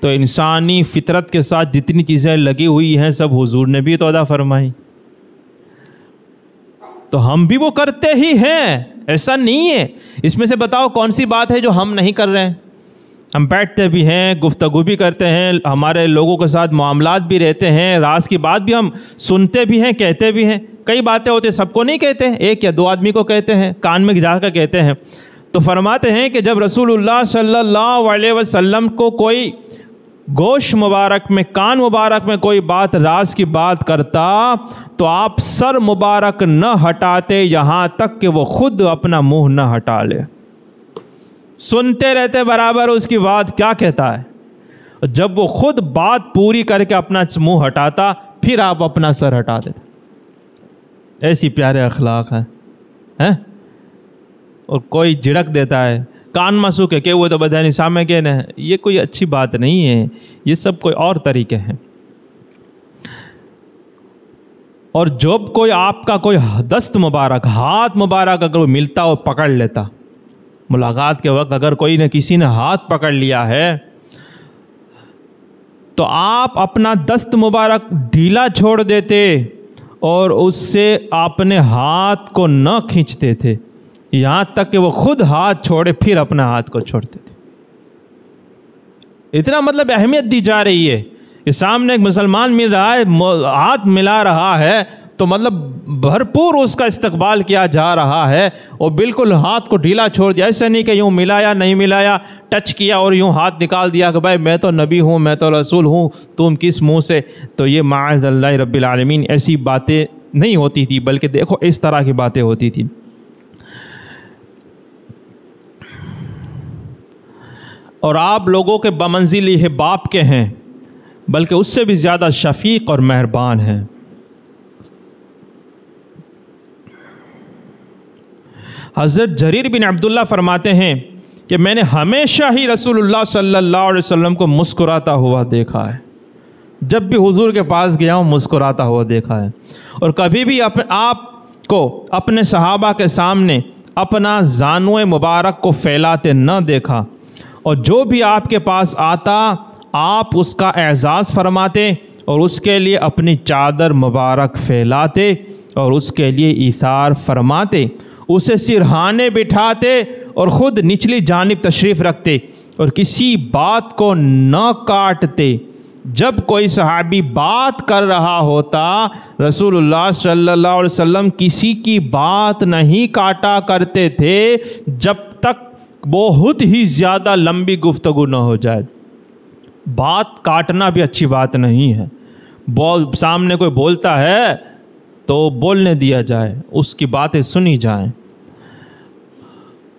Speaker 1: تو انسانی فطرت کے ساتھ جتنی چیزیں لگی ہوئی ہیں سب حضور نے بھی تو ادا فرمائی. تو ہم بھی وہ کرتے ہی ہیں، ایسا نہیں ہے. اس میں سے بتاؤ کون سی بات ہے جو ہم نہیں کر رہے ہیں؟ ہم بیٹھتے بھی ہیں، گفتگو بھی کرتے ہیں، ہمارے لوگوں کے ساتھ معاملات بھی رہتے ہیں، راز کی بات بھی ہم سنتے بھی ہیں، کہتے بھی ہیں. کئی باتیں ہوتی ہیں سب کو نہیں کہتے، ایک یا دو آدمی کو کہتے ہیں، کان میں جا کر کہتے ہیں. تو فرماتے ہیں کہ جب رسول اللہ صلی اللہ علیہ وسلم کو کوئی گوش مبارک میں، کان مبارک میں کوئی بات راز کی بات کرتا تو آپ سر مبارک نہ ہٹاتے یہاں تک کہ وہ خود اپنا منہ نہ ہٹا لے. سنتے رہتے برابر اس کی بات کیا کہتا ہے. جب وہ خود بات پوری کر کے اپنا منہ ہٹاتا پھر آپ اپنا سر ہٹا دیتے. ایسی پیارے اخلاق ہیں. اور کوئی جھڑک دیتا ہے، کان مسو کہ وہ تو بدانی سامنے کے نا، یہ کوئی اچھی بات نہیں ہے. یہ سب کوئی اور طریقے ہیں. اور جب کوئی آپ کا کوئی دست مبارک، ہاتھ مبارک اگر ملتا اور پکڑ لیتا، ملاقات کے وقت اگر کوئی نے کسی نے ہاتھ پکڑ لیا ہے تو آپ اپنا دست مبارک ڈھیلا چھوڑ دیتے اور اس سے اپنے ہاتھ کو نہ کھینچتے تھے یہاں تک کہ وہ خود ہاتھ چھوڑے پھر اپنا ہاتھ کو چھوڑتے تھے. اتنا مطلب اہمیت دی جا رہی ہے کہ سامنے ایک مسلمان مل رہا ہے، ہاتھ ملا رہا ہے تو مطلب بھرپور اس کا استقبال کیا جا رہا ہے، اور بالکل ہاتھ کو ڈھیلا چھوڑ دیا. ایسا نہیں کہ یوں ملایا نہیں ملایا، ٹچ کیا اور یوں ہاتھ نکال دیا کہ بھائی میں تو نبی ہوں، میں تو رسول ہوں، تم کس منہ سے. تو یہ معاذ اللہ رب العالمین ایسی باتیں نہیں ہوتی تھی، بلکہ دیکھو اس طرح کی باتیں ہوتی تھی. اور آپ لوگوں کے بمنزل یہ باپ کے ہیں، بلکہ اس سے بھی زیادہ شفیق اور مہربان ہیں. حضرت جریر بن عبداللہ فرماتے ہیں کہ میں نے ہمیشہ ہی رسول اللہ صلی اللہ علیہ وسلم کو مسکراتا ہوا دیکھا ہے. جب بھی حضور کے پاس گیا ہوں مسکراتا ہوا دیکھا ہے، اور کبھی بھی آپ کو اپنے صحابہ کے سامنے اپنا زانوئے مبارک کو پھیلاتے نہ دیکھا. اور جو بھی آپ کے پاس آتا آپ اس کا اعزاز فرماتے اور اس کے لیے اپنی چادر مبارک پھیلاتے اور اس کے لیے ایثار فرماتے، اسے سرہانے بٹھاتے اور خود نچلی جانب تشریف رکھتے اور کسی بات کو نہ کاٹتے۔ جب کوئی صحابی بات کر رہا ہوتا رسول اللہ صلی اللہ علیہ وسلم کسی کی بات نہیں کاٹا کرتے تھے جب تک بہت ہی زیادہ لمبی گفتگو نہ ہو جائے۔ بات کاٹنا بھی اچھی بات نہیں ہے، سامنے کوئی بولتا ہے تو بولنے دیا جائے، اس کی باتیں سنی جائیں۔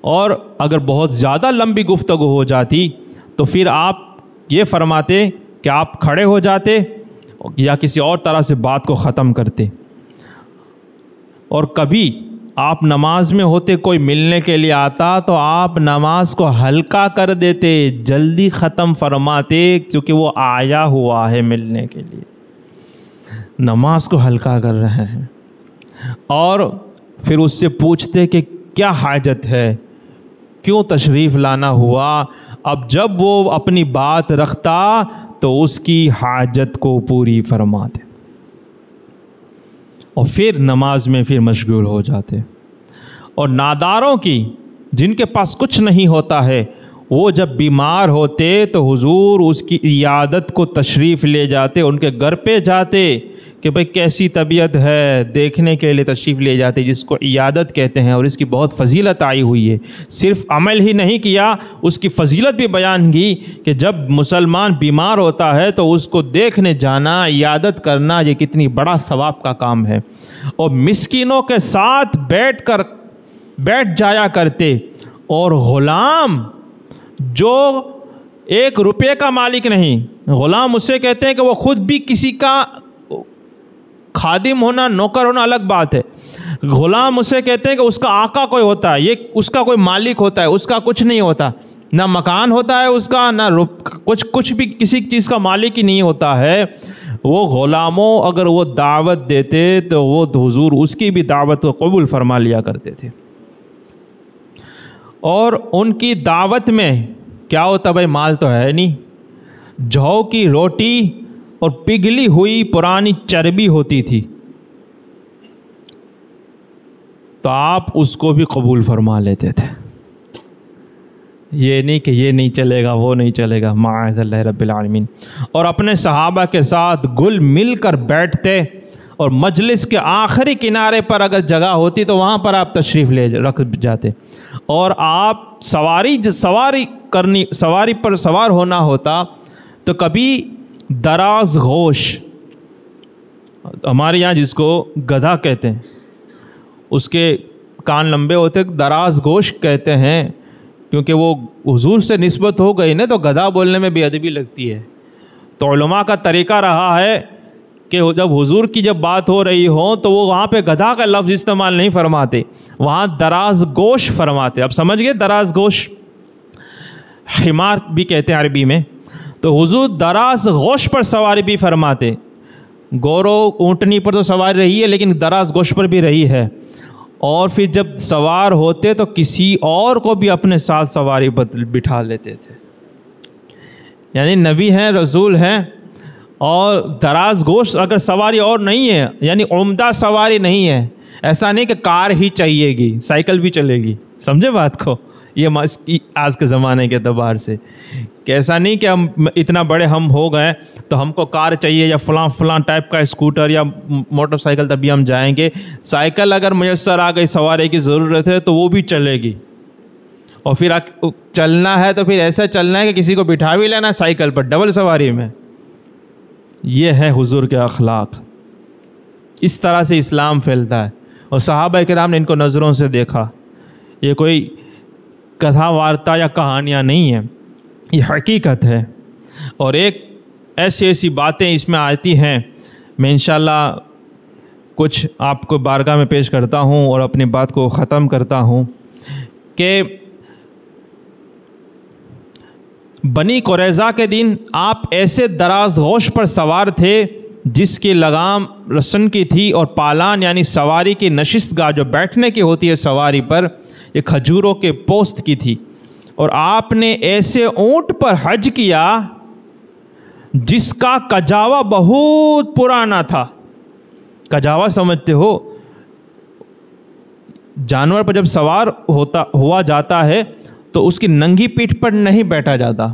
Speaker 1: اور اگر بہت زیادہ لمبی گفتگو ہو جاتی تو پھر آپ یہ فرماتے کہ آپ کھڑے ہو جاتے یا کسی اور طرح سے بات کو ختم کرتے۔ اور کبھی آپ نماز میں ہوتے، کوئی ملنے کے لیے آتا تو آپ نماز کو ہلکا کر دیتے، جلدی ختم فرماتے، کیونکہ وہ آیا ہوا ہے ملنے کے لیے، نماز کو ہلکا کر رہے ہیں۔ اور پھر اس سے پوچھتے کہ کیا حاجت ہے، کیوں تشریف لانا ہوا۔ اب جب وہ اپنی بات رکھتا تو اس کی حاجت کو پوری فرماتے اور پھر نماز میں پھر مشغول ہو جاتے۔ اور ناداروں کی، جن کے پاس کچھ نہیں ہوتا ہے، وہ جب بیمار ہوتے تو حضور اس کی عیادت کو تشریف لے جاتے، ان کے گھر پہ جاتے کہ بھئی کیسی طبیعت ہے، دیکھنے کے لیے تشریف لے جاتے، جس کو عیادت کہتے ہیں۔ اور اس کی بہت فضیلت آئی ہوئی ہے، صرف عمل ہی نہیں کیا، اس کی فضیلت بھی بیان کی کہ جب مسلمان بیمار ہوتا ہے تو اس کو دیکھنے جانا، عیادت کرنا، یہ کتنی بڑا ثواب کا کام ہے۔ اور مسکینوں کے ساتھ بیٹھ جایا کرتے۔ اور غلام جو 1 روپے کا مالک نہیں، غلام اسے کہتے ہیں کہ وہ خود بھی کسی کا خادم ہونا، نوکر ہونا الگ بات ہے، غلام اسے کہتے ہیں کہ اس کا آقا کوئی ہوتا ہے، یہ اس کا کوئی مالک ہوتا ہے، اس کا کچھ نہیں ہوتا، نہ مکان ہوتا ہے اس کا، نہ کچھ بھی کسی چیز کا مالک ہی نہیں ہوتا ہے۔ وہ غلاموں اگر وہ دعوت دیتے تو وہ حضور اس کی بھی دعوت کو قبول فرما لیا کرتے تھے۔ اور ان کی دعوت میں کیا ہوتا، بھائی مال تو ہے نہیں، جو کی روٹی اور پگھلی ہوئی پرانی چربی ہوتی تھی، تو آپ اس کو بھی قبول فرما لیتے تھے۔ یہ نہیں کہ یہ نہیں چلے گا، وہ نہیں چلے گا، معاذ اللہ رب العالمین۔ اور اپنے صحابہ کے ساتھ گل مل کر بیٹھتے، اور مجلس کے آخری کنارے پر اگر جگہ ہوتی تو وہاں پر آپ تشریف لے رکھ جاتے۔ اور آپ سواری پر سوار ہونا ہوتا تو کبھی دراز گوش، ہمارے یہاں جس کو گدھا کہتے ہیں، اس کے کان لمبے ہوتے، دراز گوش کہتے ہیں، کیونکہ وہ حضور سے نسبت ہو گئی نا، تو گدھا بولنے میں بے ادبی لگتی ہے۔ تو علماء کا طریقہ رہا ہے کہ جب حضور کی جب بات ہو رہی ہو تو وہ وہاں پہ گدھا کا لفظ استعمال نہیں فرماتے، وہاں دراز گوش فرماتے۔ اب سمجھ گئے، دراز گوش حمار بھی کہتے ہیں عربی میں۔ تو حضور دراز گوش پر سواری بھی فرماتے، گورو اونٹنی پر تو سواری رہی ہے لیکن دراز گوش پر بھی رہی ہے۔ اور پھر جب سوار ہوتے تو کسی اور کو بھی اپنے ساتھ سواری پر بٹھا لیتے تھے، یعنی نبی ہیں، رسول ہیں، اور دراز گوش اگر سواری اور نہیں ہے، یعنی عمدہ سواری نہیں ہے، ایسا نہیں کہ کار ہی چاہیے گی، سائیکل بھی چلے گی، سمجھے بات کو؟ یہ آج کے زمانے کے اعتبار سے کہ ایسا نہیں کہ ہم اتنا بڑے ہم ہو گئے تو ہم کو کار چاہیے یا فلاں ٹائپ کا اسکوٹر یا موٹر سائیکل، تبھی ہم جائیں گے۔ سائیکل اگر میسر آ گئی، سواری کی ضرورت ہے تو وہ بھی چلے گی۔ اور پھر چلنا ہے تو پھر ایسا چلنا ہے کہ کسی کو بٹھا بھی لینا سائیکل پر، ڈبل سواری میں۔ یہ ہے حضور کے اخلاق، اس طرح سے اسلام پھیلتا ہے۔ اور صحابہ کرام نے ان کو نظروں سے دیکھا۔ یہ کوئی کتھا وارتا یا کہانیاں نہیں ہیں، یہ حقیقت ہے۔ اور ایک ایسی باتیں اس میں آتی ہیں، میں انشاءاللہ کچھ آپ کو بارگاہ میں پیش کرتا ہوں اور اپنی بات کو ختم کرتا ہوں کہ بنی قریظہ کے دن آپ ایسے دراز گوش پر سوار تھے جس کی لگام رسن کی تھی، اور پالان یعنی سواری کی نشست گاہ جو بیٹھنے کی ہوتی ہے سواری پر، یہ کھجوروں کے پوست کی تھی۔ اور آپ نے ایسے اونٹ پر حج کیا جس کا کجاوا بہت پرانا تھا۔ کجاوا سمجھتے ہو؟ جانور پر جب سوار ہوا جاتا ہے تو اس کی ننگی پیٹھ پر نہیں بیٹھا جاتا،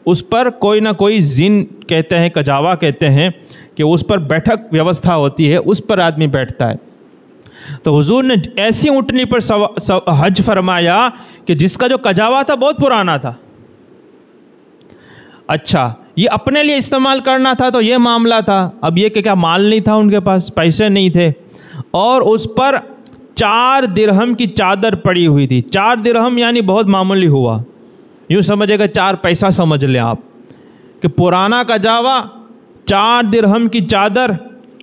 Speaker 1: اس پر کوئی نہ کوئی زن کہتے ہیں، کجاوا کہتے ہیں، کہ اس پر بیٹھک ویوستھا ہوتی ہے، اس پر آدمی بیٹھتا ہے۔ تو حضور نے ایسی اونٹنی پر حج فرمایا کہ جس کا جو کجاوا تھا بہت پرانا تھا۔ اچھا، یہ اپنے لیے استعمال کرنا تھا تو یہ معاملہ تھا، اب یہ کہ کیا مال نہیں تھا، ان کے پاس پیسے نہیں تھے، اور اس پر 4 درہم کی چادر پڑی ہوئی تھی۔ 4 درہم یعنی بہت معمولی ہوا، یوں سمجھے گا 4 پیسہ سمجھ لیں آپ، کہ پرانا کجاوا، 4 درہم کی چادر۔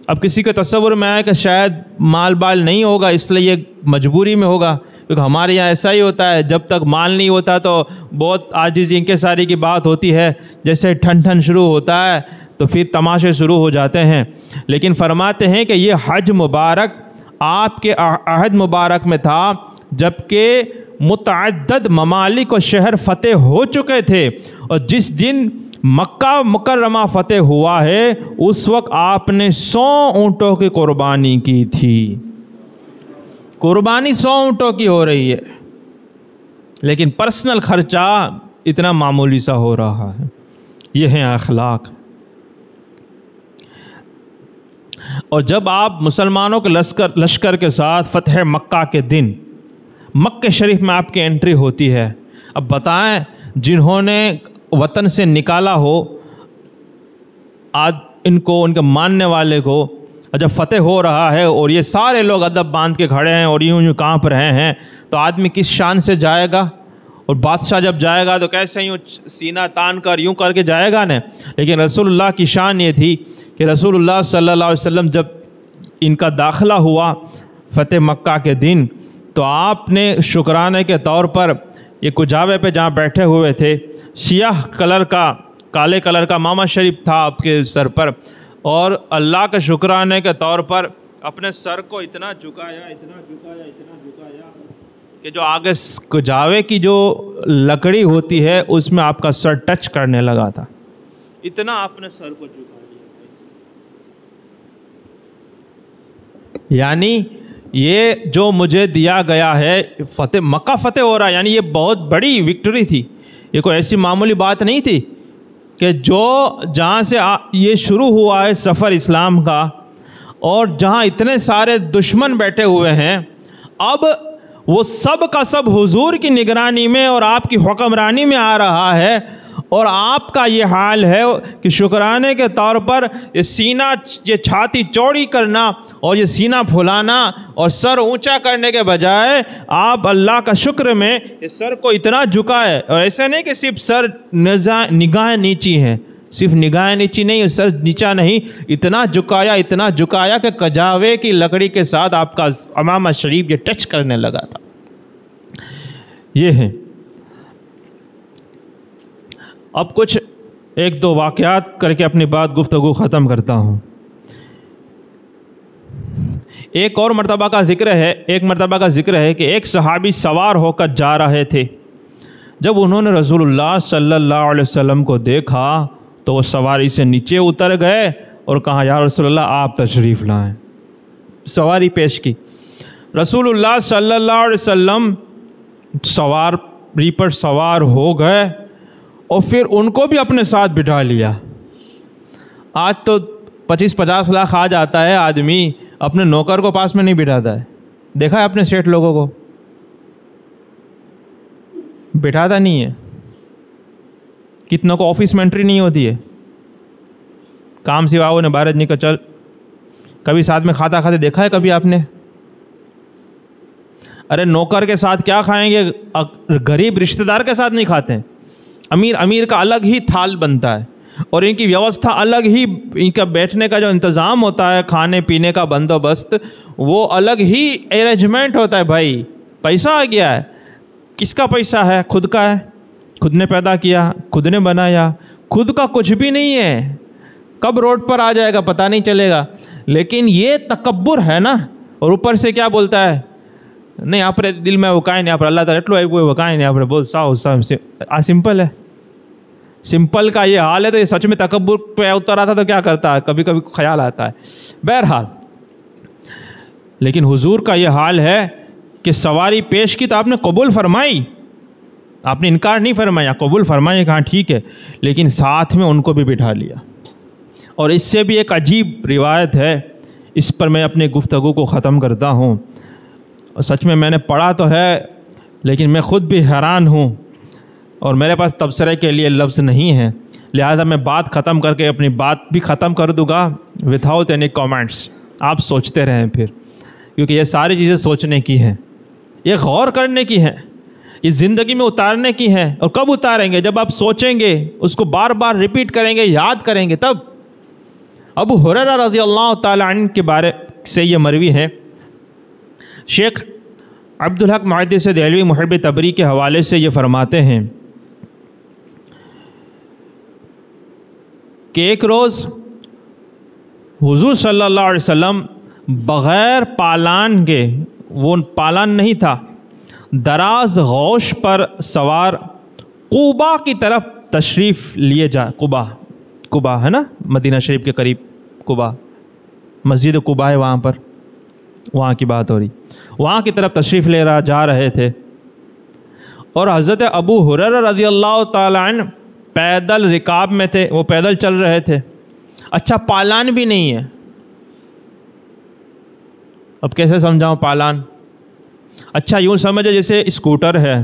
Speaker 1: اب کسی کے تصور میں آئے کہ شاید مال بال نہیں ہوگا اس لیے یہ مجبوری میں ہوگا، کیونکہ ہمارے یہاں ایسا ہی ہوتا ہے، جب تک مال نہیں ہوتا تو بہت عاجزی انکساری کی بات ہوتی ہے، جیسے ٹھن شروع ہوتا ہے تو پھر تماشے شروع ہو جاتے ہیں۔ لیکن فرماتے ہیں کہ یہ حج مبارک آپ کے عہد مبارک میں تھا، جبکہ متعدد ممالک و شہر فتح ہو چکے تھے، اور جس دن مکہ مکرمہ فتح ہوا ہے اس وقت آپ نے 100 اونٹوں کی قربانی کی تھی۔ قربانی 100 اونٹوں کی ہو رہی ہے، لیکن پرسنل خرچہ اتنا معمولی سا ہو رہا ہے۔ یہ ہیں اخلاق۔ اور جب آپ مسلمانوں کے لشکر کے ساتھ فتح مکہ کے دن مکہ شریف میں آپ کی انٹری ہوتی ہے، اب بتائیں جنہوں نے وطن سے نکالا ہو، آج ان کو، ان کے ماننے والے کو، جب فتح ہو رہا ہے اور یہ سارے لوگ ادب باندھ کے کھڑے ہیں اور یوں کانپ رہے ہیں، تو آدمی کس شان سے جائے گا؟ اور بادشاہ جب جائے گا تو کیسے یوں سینہ تان کر یوں کر کے جائے گا نا۔ لیکن رسول اللہ کی شان یہ تھی کہ رسول اللہ صلی اللہ علیہ وسلم جب ان کا داخلہ ہوا فتح مکہ کے دن، تو آپ نے شکرانے کے طور پر یہ کجاوے پہ جہاں بیٹھے ہوئے تھے، سیاہ کلر کا، کالے کلر کا امامہ شریف تھا آپ کے سر پر، اور اللہ کے شکرانے کے طور پر اپنے سر کو اتنا جھکایا کہ جو آگے کجاوے کی جو لکڑی ہوتی ہے اس میں آپ کا سر ٹچ کرنے لگا تھا، اتنا آپ نے سر کو جھکا دیا۔ یعنی یہ جو مجھے دیا گیا ہے، فتح مکہ فتح ہو رہا ہے، یعنی یہ بہت بڑی وکٹری تھی، یہ کوئی ایسی معمولی بات نہیں تھی کہ جو جہاں سے یہ شروع ہوا ہے سفر اسلام کا، اور جہاں اتنے سارے دشمن بیٹھے ہوئے ہیں، اب وہ سب کا سب حضور کی نگرانی میں اور آپ کی حکمرانی میں آ رہا ہے، اور آپ کا یہ حال ہے کہ شکرانے کے طور پر یہ سینہ، یہ چھاتی چوڑی کرنا اور یہ سینہ پھلانا اور سر اونچا کرنے کے بجائے آپ اللہ کا شکر میں یہ سر کو اتنا جھکائے، اور ایسے نہیں کہ صرف سر نگاہیں نیچی ہیں، صرف نگاہیں نیچی نہیں، سر نیچا نہیں، اتنا جھکایا کہ کجاوے کی لکڑی کے ساتھ آپ کا امامہ شریف یہ ٹچ کرنے لگا تھا۔ یہ ہے۔ اب کچھ 1-2 واقعات کر کے اپنی بات گفتگو ختم کرتا ہوں۔ ایک مرتبہ کا ذکر ہے کہ ایک صحابی سوار ہو کر جا رہے تھے، جب انہوں نے رسول اللہ صلی اللہ علیہ وسلم کو دیکھا تو وہ سواری سے نیچے اتر گئے اور کہا یا رسول اللہ آپ تشریف لائیں۔ سواری پیش کی، رسول اللہ صلی اللہ علیہ وسلم سواری پر سوار ہو گئے اور پھر ان کو بھی اپنے ساتھ بٹھا لیا۔ آج تو 25-50 لاکھ آ جاتا ہے، آدمی اپنے نوکر کو پاس میں نہیں بٹھاتا ہے، دیکھا ہے اپنے سیٹ لوگوں کو بٹھاتا نہیں ہے، کتنوں کو آفس میں انٹری نہیں ہوتی ہے، کام سوا وہ نے باہر نکل چل۔ کبھی ساتھ میں کھاتے دیکھا ہے کبھی آپ نے؟ ارے نوکر کے ساتھ کیا کھائیں گے، غریب رشتہ دار کے ساتھ نہیں کھاتے ہیں۔ امیر کا الگ ہی تھال بنتا ہے، اور ان کی ویوستھا الگ ہی، ان کا بیٹھنے کا جو انتظام ہوتا ہے، کھانے پینے کا بندوبست، وہ الگ ہی ارینجمنٹ ہوتا ہے۔ بھائی پیسہ آ گیا ہے، کس کا پیسہ ہے؟ خود کا ہے، خود نے پیدا کیا، خود نے بنایا، خود کا کچھ بھی نہیں ہے، کب روڈ پر آ جائے گا پتہ نہیں چلے گا۔ لیکن یہ تکبر ہے نا، اور اوپر سے کیا بولتا ہے، نہیں آپ دل میں وکائیں نہیں، آپ اللہ تعالیٰ وکائیں نہیں، آپ بول سمپل ہے۔ سمپل کا یہ حال ہے، تو یہ سچ میں تکبر پہ اتر آتا تو کیا کرتا ہے، کبھی کبھی خیال آتا ہے۔ بہرحال لیکن حضور کا یہ حال ہے کہ سواری پیش کی تو آپ نے قبول فرمائی، آپ نے انکار نہیں فرمایا، قبول فرمایا، کہا ٹھیک ہے، لیکن ساتھ میں ان کو بھی بٹھا لیا۔ اور اس سے بھی ایک عجیب روایت ہے، اس پر میں اپنی گفتگو کو ختم کرتا ہوں۔ اور سچ میں نے پڑھا تو ہے، لیکن میں خود بھی حیران ہوں اور میرے پاس تبصرے کے لیے لفظ نہیں ہے، لہذا میں بات ختم کر کے اپنی بات بھی ختم کر دوں گا وداؤٹ اینی کامنٹس۔ آپ سوچتے رہیں پھر، کیونکہ یہ ساری چیزیں سوچنے کی ہیں، یہ غور کرنے کی ہیں، یہ زندگی میں اتارنے کی ہیں۔ اور کب اتاریں گے؟ جب آپ سوچیں گے، اس کو بار بار ریپیٹ کریں گے، یاد کریں گے تب۔ ابو ہریرہ رضی اللہ تعالی عنہ کے بارے سے یہ مروی ہے، شیخ عبدالحق محدث دہلوی محب تبری کے حوالے سے یہ فرماتے ہیں کہ ایک روز حضور صلی اللہ علیہ وسلم بغیر پالان کے، وہ پالان نہیں تھا، دراز گوش پر سوار قباء کی طرف تشریف لیے قباء ہے نا، مدینہ شریف کے قریب قباء، مسجد قباء ہے وہاں پر، وہاں کی بات ہو رہی، وہاں کی طرف تشریف لے جا رہے تھے، اور حضرت ابو ہریرہ رضی اللہ تعالی عنہ پیدل رکاب میں تھے، وہ پیدل چل رہے تھے۔ اچھا پالان بھی نہیں ہے، اب کیسے سمجھاؤں پالان؟ اچھا یوں سمجھے جیسے اسکوٹر ہے،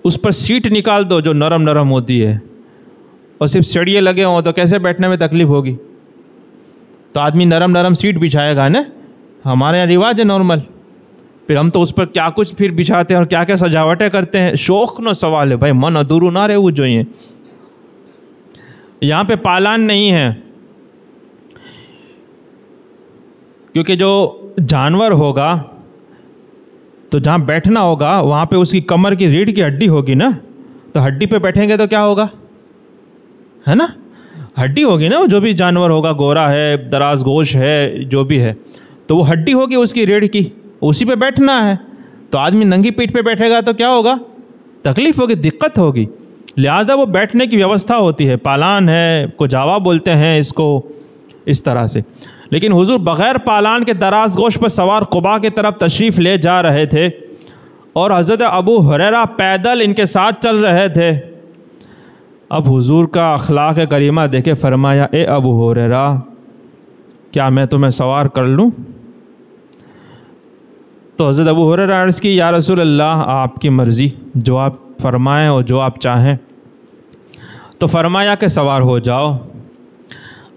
Speaker 1: اس پر سیٹ نکال دو جو نرم نرم ہوتی ہے، اور صرف سیڑھیے لگے ہوں تو کیسے بیٹھنے میں تکلیف ہوگی؟ تو آدمی نرم نرم سیٹ بچھائے گا نا، ہمارے یہاں رواج ہے نارمل، پھر ہم تو اس پر کیا کچھ پھر بچھاتے ہیں اور کیا کیا سجاوٹیں کرتے ہیں۔ شوق نہ سوال ہے بھائی، من ادھورو نہ رہے وہ جو ہیں، یہاں پہ پالان نہیں ہے، کیونکہ جو جانور ہوگا تو جہاں بیٹھنا ہوگا وہاں پہ اس کی کمر کی ریڑھ کی ہڈی ہوگی نا، تو ہڈی پہ بیٹھیں گے تو کیا ہوگا، ہے نا، ہڈی ہوگی نا، جو بھی جانور ہوگا، گورا ہے، دراز گوش ہے، جو بھی ہے، تو وہ ہڈی ہوگی اس کی ریڑھ کی، اسی پہ بیٹھنا ہے۔ تو آدمی ننگی پیٹھ پہ بیٹھے گا تو کیا ہوگا؟ تکلیف ہوگی، دقت ہوگی، لہذا وہ بیٹھنے کی ویوستھا ہوتی ہے، پالان ہے، کجاوا بولتے ہیں اس کو، اس طرح سے۔ لیکن حضور بغیر پالان کے دراز گوش پر سوار قباء کی طرف تشریف لے جا رہے تھے، اور حضرت ابو ہریرہ پیدل ان کے ساتھ چل رہے تھے۔ اب حضور کا اخلاق کریمہ دیکھے، فرمایا اے ابو ہریرہ کیا میں تمہیں سوار کر لوں؟ تو حضرت ابو ہریرہ عرض کی یا رسول اللہ آپ کی مرضی، جو آپ فرمائیں اور جو آپ چاہیں۔ تو فرمایا کہ سوار ہو جاؤ۔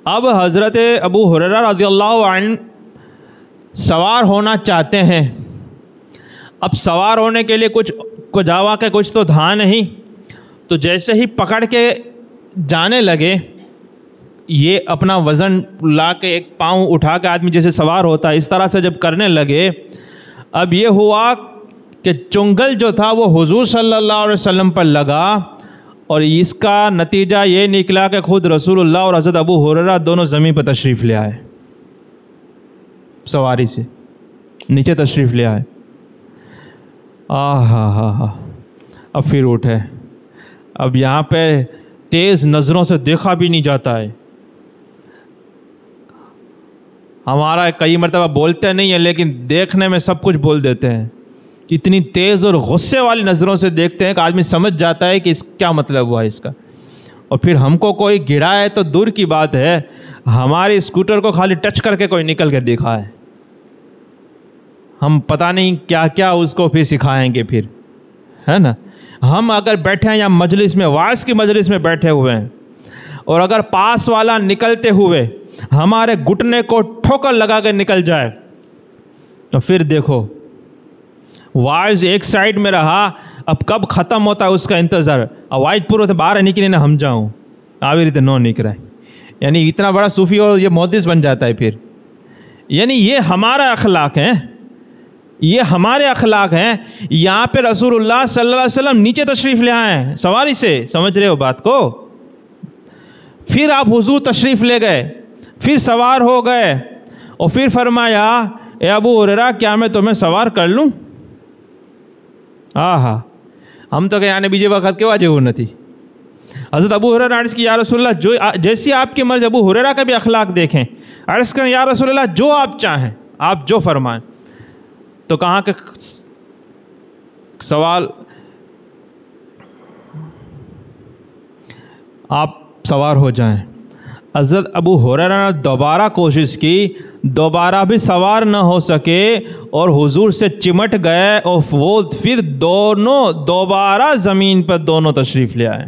Speaker 1: اب حضرت ابو ہریرہ رضی اللہ عنہ سوار ہونا چاہتے ہیں، اب سوار ہونے کے لیے کچھ کجاوا کے کچھ تو تھا نہیں، تو جیسے ہی پکڑ کے جانے لگے، یہ اپنا وزن لا کے ایک پاؤں اٹھا کے آدمی جیسے سوار ہوتا ہے اس طرح سے جب کرنے لگے، اب یہ ہوا کہ چنگل جو تھا وہ حضور صلی اللہ علیہ وسلم پر لگا، اور اس کا نتیجہ یہ نکلا کہ خود رسول اللہ اور حضرت ابو ہریرہ دونوں زمین پر تشریف لے آئے، سواری سے نیچے تشریف لے آئے۔ اب پھر اٹھے، اب یہاں پہ تیز نظروں سے دیکھا بھی نہیں جاتا ہے، ہمارا کئی مرتبہ بولتے نہیں ہیں لیکن دیکھنے میں سب کچھ بول دیتے ہیں، اتنی تیز اور غصے والی نظروں سے دیکھتے ہیں کہ آدمی سمجھ جاتا ہے کہ اس کیا مطلب ہوا اس کا۔ اور پھر ہم کو کوئی گرا ہے تو دور کی بات ہے، ہمارے اسکوٹر کو خالی ٹچ کر کے کوئی نکل کے دیکھا ہے، ہم پتہ نہیں کیا کیا اس کو پھر سکھائیں گے پھر، ہے نا۔ ہم اگر بیٹھے ہیں یا مجلس میں، واعظ کی مجلس میں بیٹھے ہوئے ہیں، اور اگر پاس والا نکلتے ہوئے ہمارے گھٹنے کو ٹھوکر لگا کے نکل جائے تو پھر دیکھو، واعظ ایک سائیڈ میں رہا، اب کب ختم ہوتا ہے اس کا انتظار، آواز پورے تو باہر نکلے نہ ہم جاؤں آویری تو نو نکل رہا ہے، یعنی اتنا بڑا صوفی اور یہ محدث بن جاتا ہے پھر۔ یعنی یہ ہمارا اخلاق ہے، یہ ہمارے اخلاق ہیں۔ یہاں پہ رسول اللہ صلی اللہ علیہ وسلم نیچے تشریف لے آئے ہیں سواری سے، سمجھ رہے ہو بات کو؟ پھر آپ حضور تشریف لے گئے، پھر سوار ہو گئے، اور پھر فرمایا اے ابو ہریرہ کیا میں تمہیں سوار کر لوں؟ ہم تو کہ یعنی بیجے وقت کے واجب نہ تھی۔ حضرت ابو ہریرہ عرض کی یا رسول اللہ جو جیسی آپ کی مرضی، ابو ہریرہ کا بھی اخلاق دیکھیں، عرض کریں یا رسول اللہ جو آپ چاہیں، آپ جو فرمائیں۔ تو کہاں کہ سوال آپ سوار ہو جائیں. حضرت ابو ہریرہ نے دوبارہ کوشش کی, دوبارہ بھی سوار نہ ہو سکے اور حضور سے چمٹ گئے, اور وہ پھر دونوں دوبارہ زمین پر دونوں تشریف لے آئے.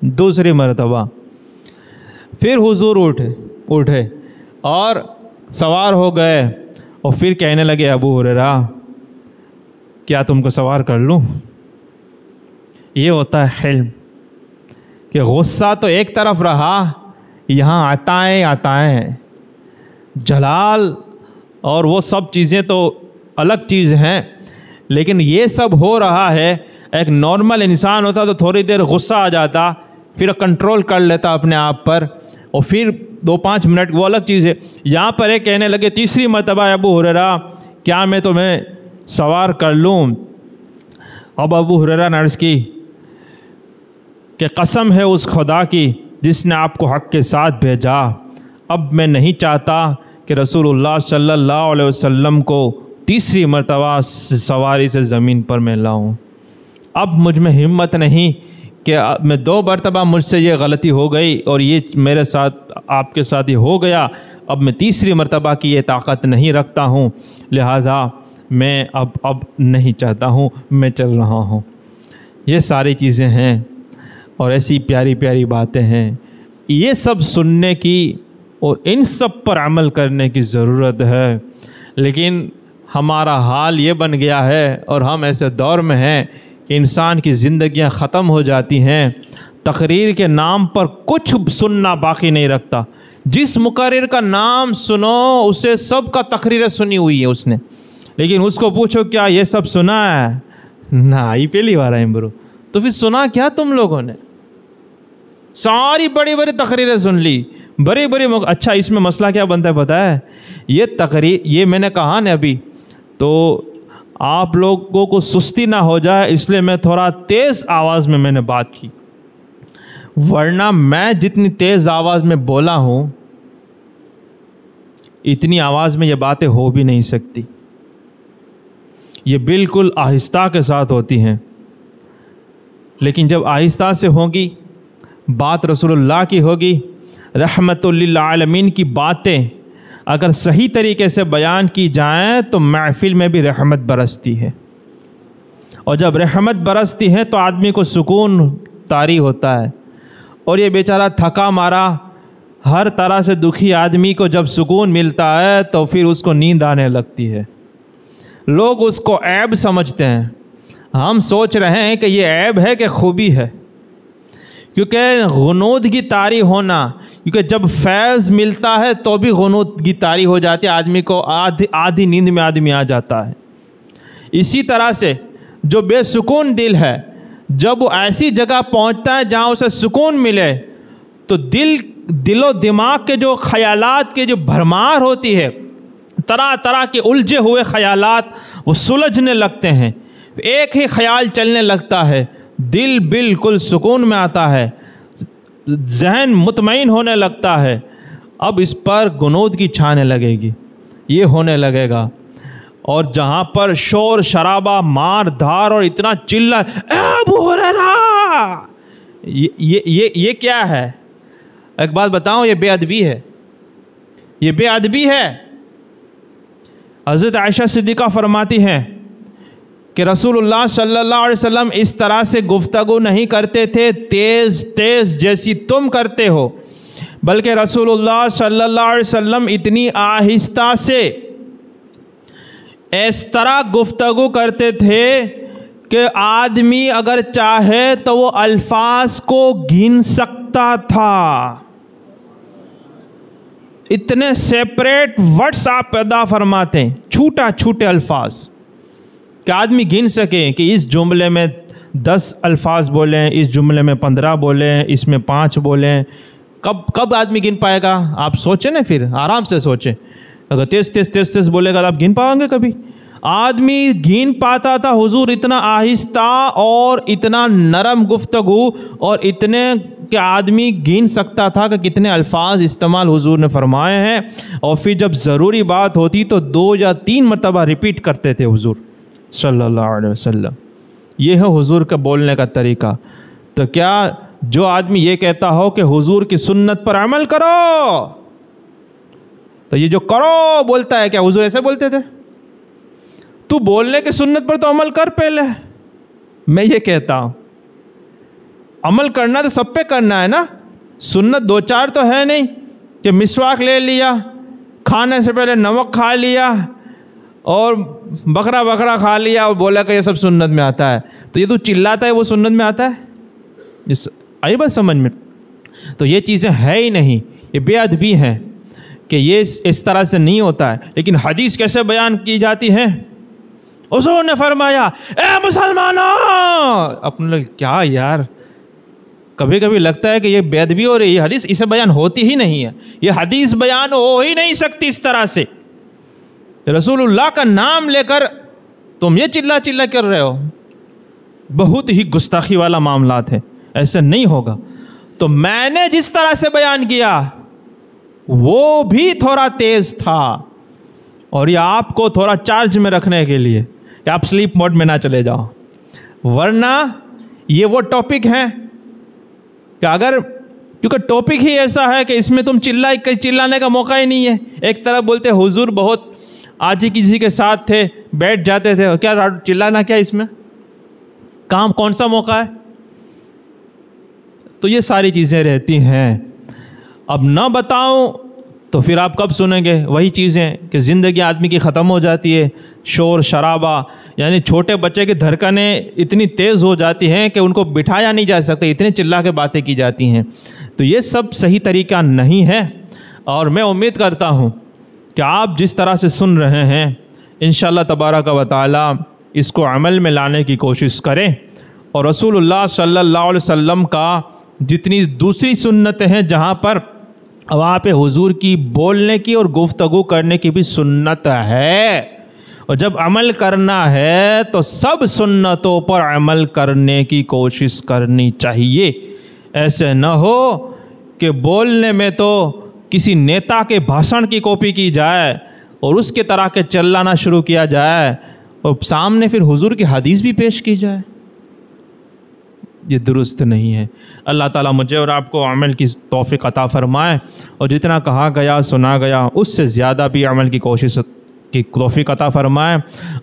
Speaker 1: دوسری مرتبہ پھر حضور اٹھے اور سوار ہو گئے, اور پھر کہنے لگے ابو ہریرہ کیا تم کو سوار کر لوں؟ یہ ہوتا ہے حلم کہ غصہ تو ایک طرف رہا, یہاں عطائیں جلال اور وہ سب چیزیں تو الگ چیز ہیں, لیکن یہ سب ہو رہا ہے. ایک نارمل انسان ہوتا تو تھوڑی دیر غصہ آ جاتا, پھر کنٹرول کر لیتا اپنے آپ پر, اور پھر 2-5 منٹ وہ الگ چیز ہے. یہاں پر ایک کہنے لگے تیسری مرتبہ ابو ہریرہ کیا میں تمہیں سوار کر لوں؟ اب ابو ہریرہ نے عرض کی کہ قسم ہے اس خدا کی جس نے آپ کو حق کے ساتھ بھیجا, اب میں نہیں چاہتا کہ رسول اللہ صلی اللہ علیہ وسلم کو تیسری مرتبہ سواری سے زمین پر میں لاؤں. اب مجھ میں ہمت نہیں کہ میں 2 مرتبہ مجھ سے یہ غلطی ہو گئی اور یہ میرے ساتھ آپ کے ساتھ یہ ہو گیا, اب میں تیسری مرتبہ کی یہ طاقت نہیں رکھتا ہوں, لہٰذا میں اب نہیں چاہتا ہوں, میں چل رہا ہوں. یہ ساری چیزیں ہیں اور ایسی پیاری پیاری باتیں ہیں. یہ سب سننے کی اور ان سب پر عمل کرنے کی ضرورت ہے, لیکن ہمارا حال یہ بن گیا ہے اور ہم ایسے دور میں ہیں کہ انسان کی زندگیاں ختم ہو جاتی ہیں. تقریر کے نام پر کچھ سننا باقی نہیں رکھتا. جس مقرر کا نام سنو اسے سب کا تقریر سنی ہوئی ہے اس نے, لیکن اس کو پوچھو کیا یہ سب سنا ہے؟ نہ, یہ پہلی بار ہے برو. تو پھر سنا کیا تم لوگوں نے؟ ساری بڑی بڑی تقریریں سن لی, بڑی اچھا اس میں مسئلہ کیا بنتا ہے پتہ ہے؟ یہ تقریر, یہ میں نے کہا نا ابھی, تو آپ لوگوں کو سستی نہ ہو جائے اس لیے میں تھوڑا تیز آواز میں نے بات کی, ورنہ میں جتنی تیز آواز میں بولا ہوں اتنی آواز میں یہ باتیں ہو بھی نہیں سکتی. یہ بالکل آہستہ کے ساتھ ہوتی ہیں, لیکن جب آہستہ سے ہوگی, بات رسول اللہ کی ہوگی, رحمت للعالمین کی باتیں اگر صحیح طریقے سے بیان کی جائیں تو محفل میں بھی رحمت برستی ہے, اور جب رحمت برستی ہے تو آدمی کو سکون طاری ہوتا ہے. اور یہ بیچارہ تھکا مارا ہر طرح سے دکھی آدمی کو جب سکون ملتا ہے تو پھر اس کو نیند آنے لگتی ہے. لوگ اس کو عیب سمجھتے ہیں, ہم سوچ رہے ہیں کہ یہ عیب ہے کہ خوبی ہے, کیونکہ غنودگی طاری ہونا, کیونکہ جب فیض ملتا ہے تو بھی غنودگی طاری ہو جاتی ہے, آدمی کو آدھی نیند میں آدمی آ جاتا ہے. اسی طرح سے جو بے سکون دل ہے, جب وہ ایسی جگہ پہنچتا ہے جہاں اسے سکون ملے تو دل و دماغ کے جو خیالات کے جو بھرمار ہوتی ہے, طرح طرح کے الجھے ہوئے خیالات وہ سلجھنے لگتے ہیں, ایک ہی خیال چلنے لگتا ہے, دل بالکل سکون میں آتا ہے, ذہن مطمئن ہونے لگتا ہے. اب اس پر غنودگی چھانے لگے گی, یہ ہونے لگے گا. اور جہاں پر شور شرابہ مار دھار اور اتنا چلہ ابو ہریرہ, یہ کیا ہے؟ ایک بات بتاؤں, یہ بے ادبی ہے, یہ بے ادبی ہے. حضرت عائشہ صدیقہ فرماتی ہیں کہ رسول اللہ صلی اللہ علیہ وسلم اس طرح سے گفتگو نہیں کرتے تھے تیز جیسی تم کرتے ہو, بلکہ رسول اللہ صلی اللہ علیہ وسلم اتنی آہستہ سے اس طرح گفتگو کرتے تھے کہ آدمی اگر چاہے تو وہ الفاظ کو گن سکتا تھا. اتنے سیپریٹ ورڈز آپ پیدا فرماتے ہیں, چھوٹے الفاظ کہ آدمی گن سکے کہ اس جملے میں 10 الفاظ بولیں, اس جملے میں 15 بولیں, اس میں 5 بولیں. کب آدمی گن پائے گا؟ آپ سوچیں نا, پھر آرام سے سوچیں. اگر تیز بولے گا تو آپ گن پاؤں گے کبھی؟ آدمی گن پاتا تھا. حضور اتنا آہستہ اور اتنا نرم گفتگو اور اتنے کہ آدمی گن سکتا تھا کہ کتنے الفاظ استعمال حضور نے فرمائے ہیں, اور پھر جب ضروری بات ہوتی تو 2 یا 3 مرتبہ ریپیٹ کرتے تھے حضور. صلی اللہ علیہ وسلم. یہ ہے حضور کا بولنے کا طریقہ. تو کیا جو آدمی یہ کہتا ہو کہ حضور کی سنت پر عمل کرو، تو یہ جو کرو بولتا ہے، کیا حضور ایسے بولتے تھے؟ تو بولنے کی سنت پر تو عمل کر پہلے. میں یہ کہتا ہوں عمل کرنا تو سب پہ کرنا ہے نا. سنت دو چار تو ہے نہیں کہ مسواک لے لیا، کھانے سے پہلے نمک کھا لیا اور بکرا کھا لیا اور بولا کہ یہ سب سنت میں آتا ہے. تو یہ تو چلاتا ہے وہ سنت میں آتا ہے؟ آئی بات سمجھ میں؟ تو یہ چیزیں ہے ہی نہیں، یہ بے ادبی ہیں کہ یہ اس طرح سے نہیں ہوتا ہے. لیکن حدیث کیسے بیان کی جاتی ہے؟ حضور نے فرمایا اے مسلمانوں. اپنے لوگ کیا یار، کبھی کبھی لگتا ہے کہ یہ بے ادبی ہو رہی ہے. یہ حدیث اسے بیان ہوتی ہی نہیں ہے، یہ حدیث بیان ہو ہی نہیں سکتی اس طرح سے. رسول اللہ کا نام لے کر تم یہ چلا کر رہے ہو، بہت ہی گستاخی والا معاملات ہے. ایسے نہیں ہوگا. تو میں نے جس طرح سے بیان کیا وہ بھی تھوڑا تیز تھا، اور یہ آپ کو تھوڑا چارج میں رکھنے کے لیے کہ آپ سلیپ موڈ میں نہ چلے جاؤ. ورنہ یہ وہ ٹاپک ہیں کہ کیونکہ ٹاپک ہی ایسا ہے کہ اس میں تم چلانے کا موقع ہی نہیں ہے. ایک طرف بولتے حضور بہت آج ہی کسی کے ساتھ تھے، بیٹھ جاتے تھے، کیا چلانا کیا اس میں کام کون سا موقع ہے؟ تو یہ ساری چیزیں رہتی ہیں. اب نہ بتاؤں تو پھر آپ کب سنیں گے وہی چیزیں کہ زندگی آدمی کی ختم ہو جاتی ہے. شور شرابہ، یعنی چھوٹے بچے کی دھڑکنیں اتنی تیز ہو جاتی ہیں کہ ان کو بٹھایا نہیں جا سکتا، اتنے چلا کے باتیں کی جاتی ہیں. تو یہ سب صحیح طریقہ نہیں ہے. اور میں امید کرتا ہوں کہ آپ جس طرح سے سن رہے ہیں انشاءاللہ تبارک و تعالی اس کو عمل میں لانے کی کوشش کریں. اور رسول اللہ صلی اللہ علیہ وسلم کا جتنی دوسری سنتیں ہیں جہاں پر وہاں پہ حضور کی بولنے کی اور گفتگو کرنے کی بھی سنت ہے. اور جب عمل کرنا ہے تو سب سنتوں پر عمل کرنے کی کوشش کرنی چاہیے. ایسے نہ ہو کہ بولنے میں تو کسی نیتا کے بھاشن کی کاپی کی جائے اور اس کے طرح کے چلانا شروع کیا جائے اور سامنے پھر حضور کی حدیث بھی پیش کی جائے. یہ درست نہیں ہے. اللہ تعالیٰ مجھے اور آپ کو عمل کی توفیق عطا فرمائے، اور جتنا کہا گیا سنا گیا اس سے زیادہ بھی عمل کی کوشش کی توفیق عطا فرمائے.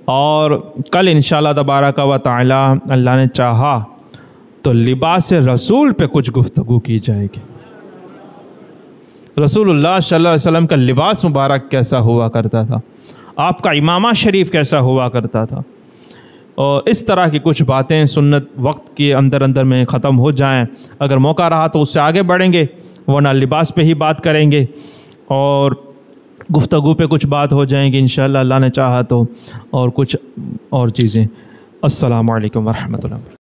Speaker 1: اور کل انشاءاللہ تبارک و تعالی اللہ نے چاہا تو لباس رسول پہ کچھ گفتگو کی جائے گی. رسول اللہ صلی اللہ علیہ وسلم کا لباس مبارک کیسا ہوا کرتا تھا، آپ کا امامہ شریف کیسا ہوا کرتا تھا، اور اس طرح کی کچھ باتیں سنت وقت کے اندر میں ختم ہو جائیں. اگر موقع رہا تو اس سے آگے بڑھیں گے، ورنہ لباس پہ ہی بات کریں گے اور گفتگو پہ کچھ بات ہو جائیں گی انشاءاللہ اللہ نے چاہا تو، اور کچھ اور چیزیں. السلام علیکم ورحمۃ اللہ.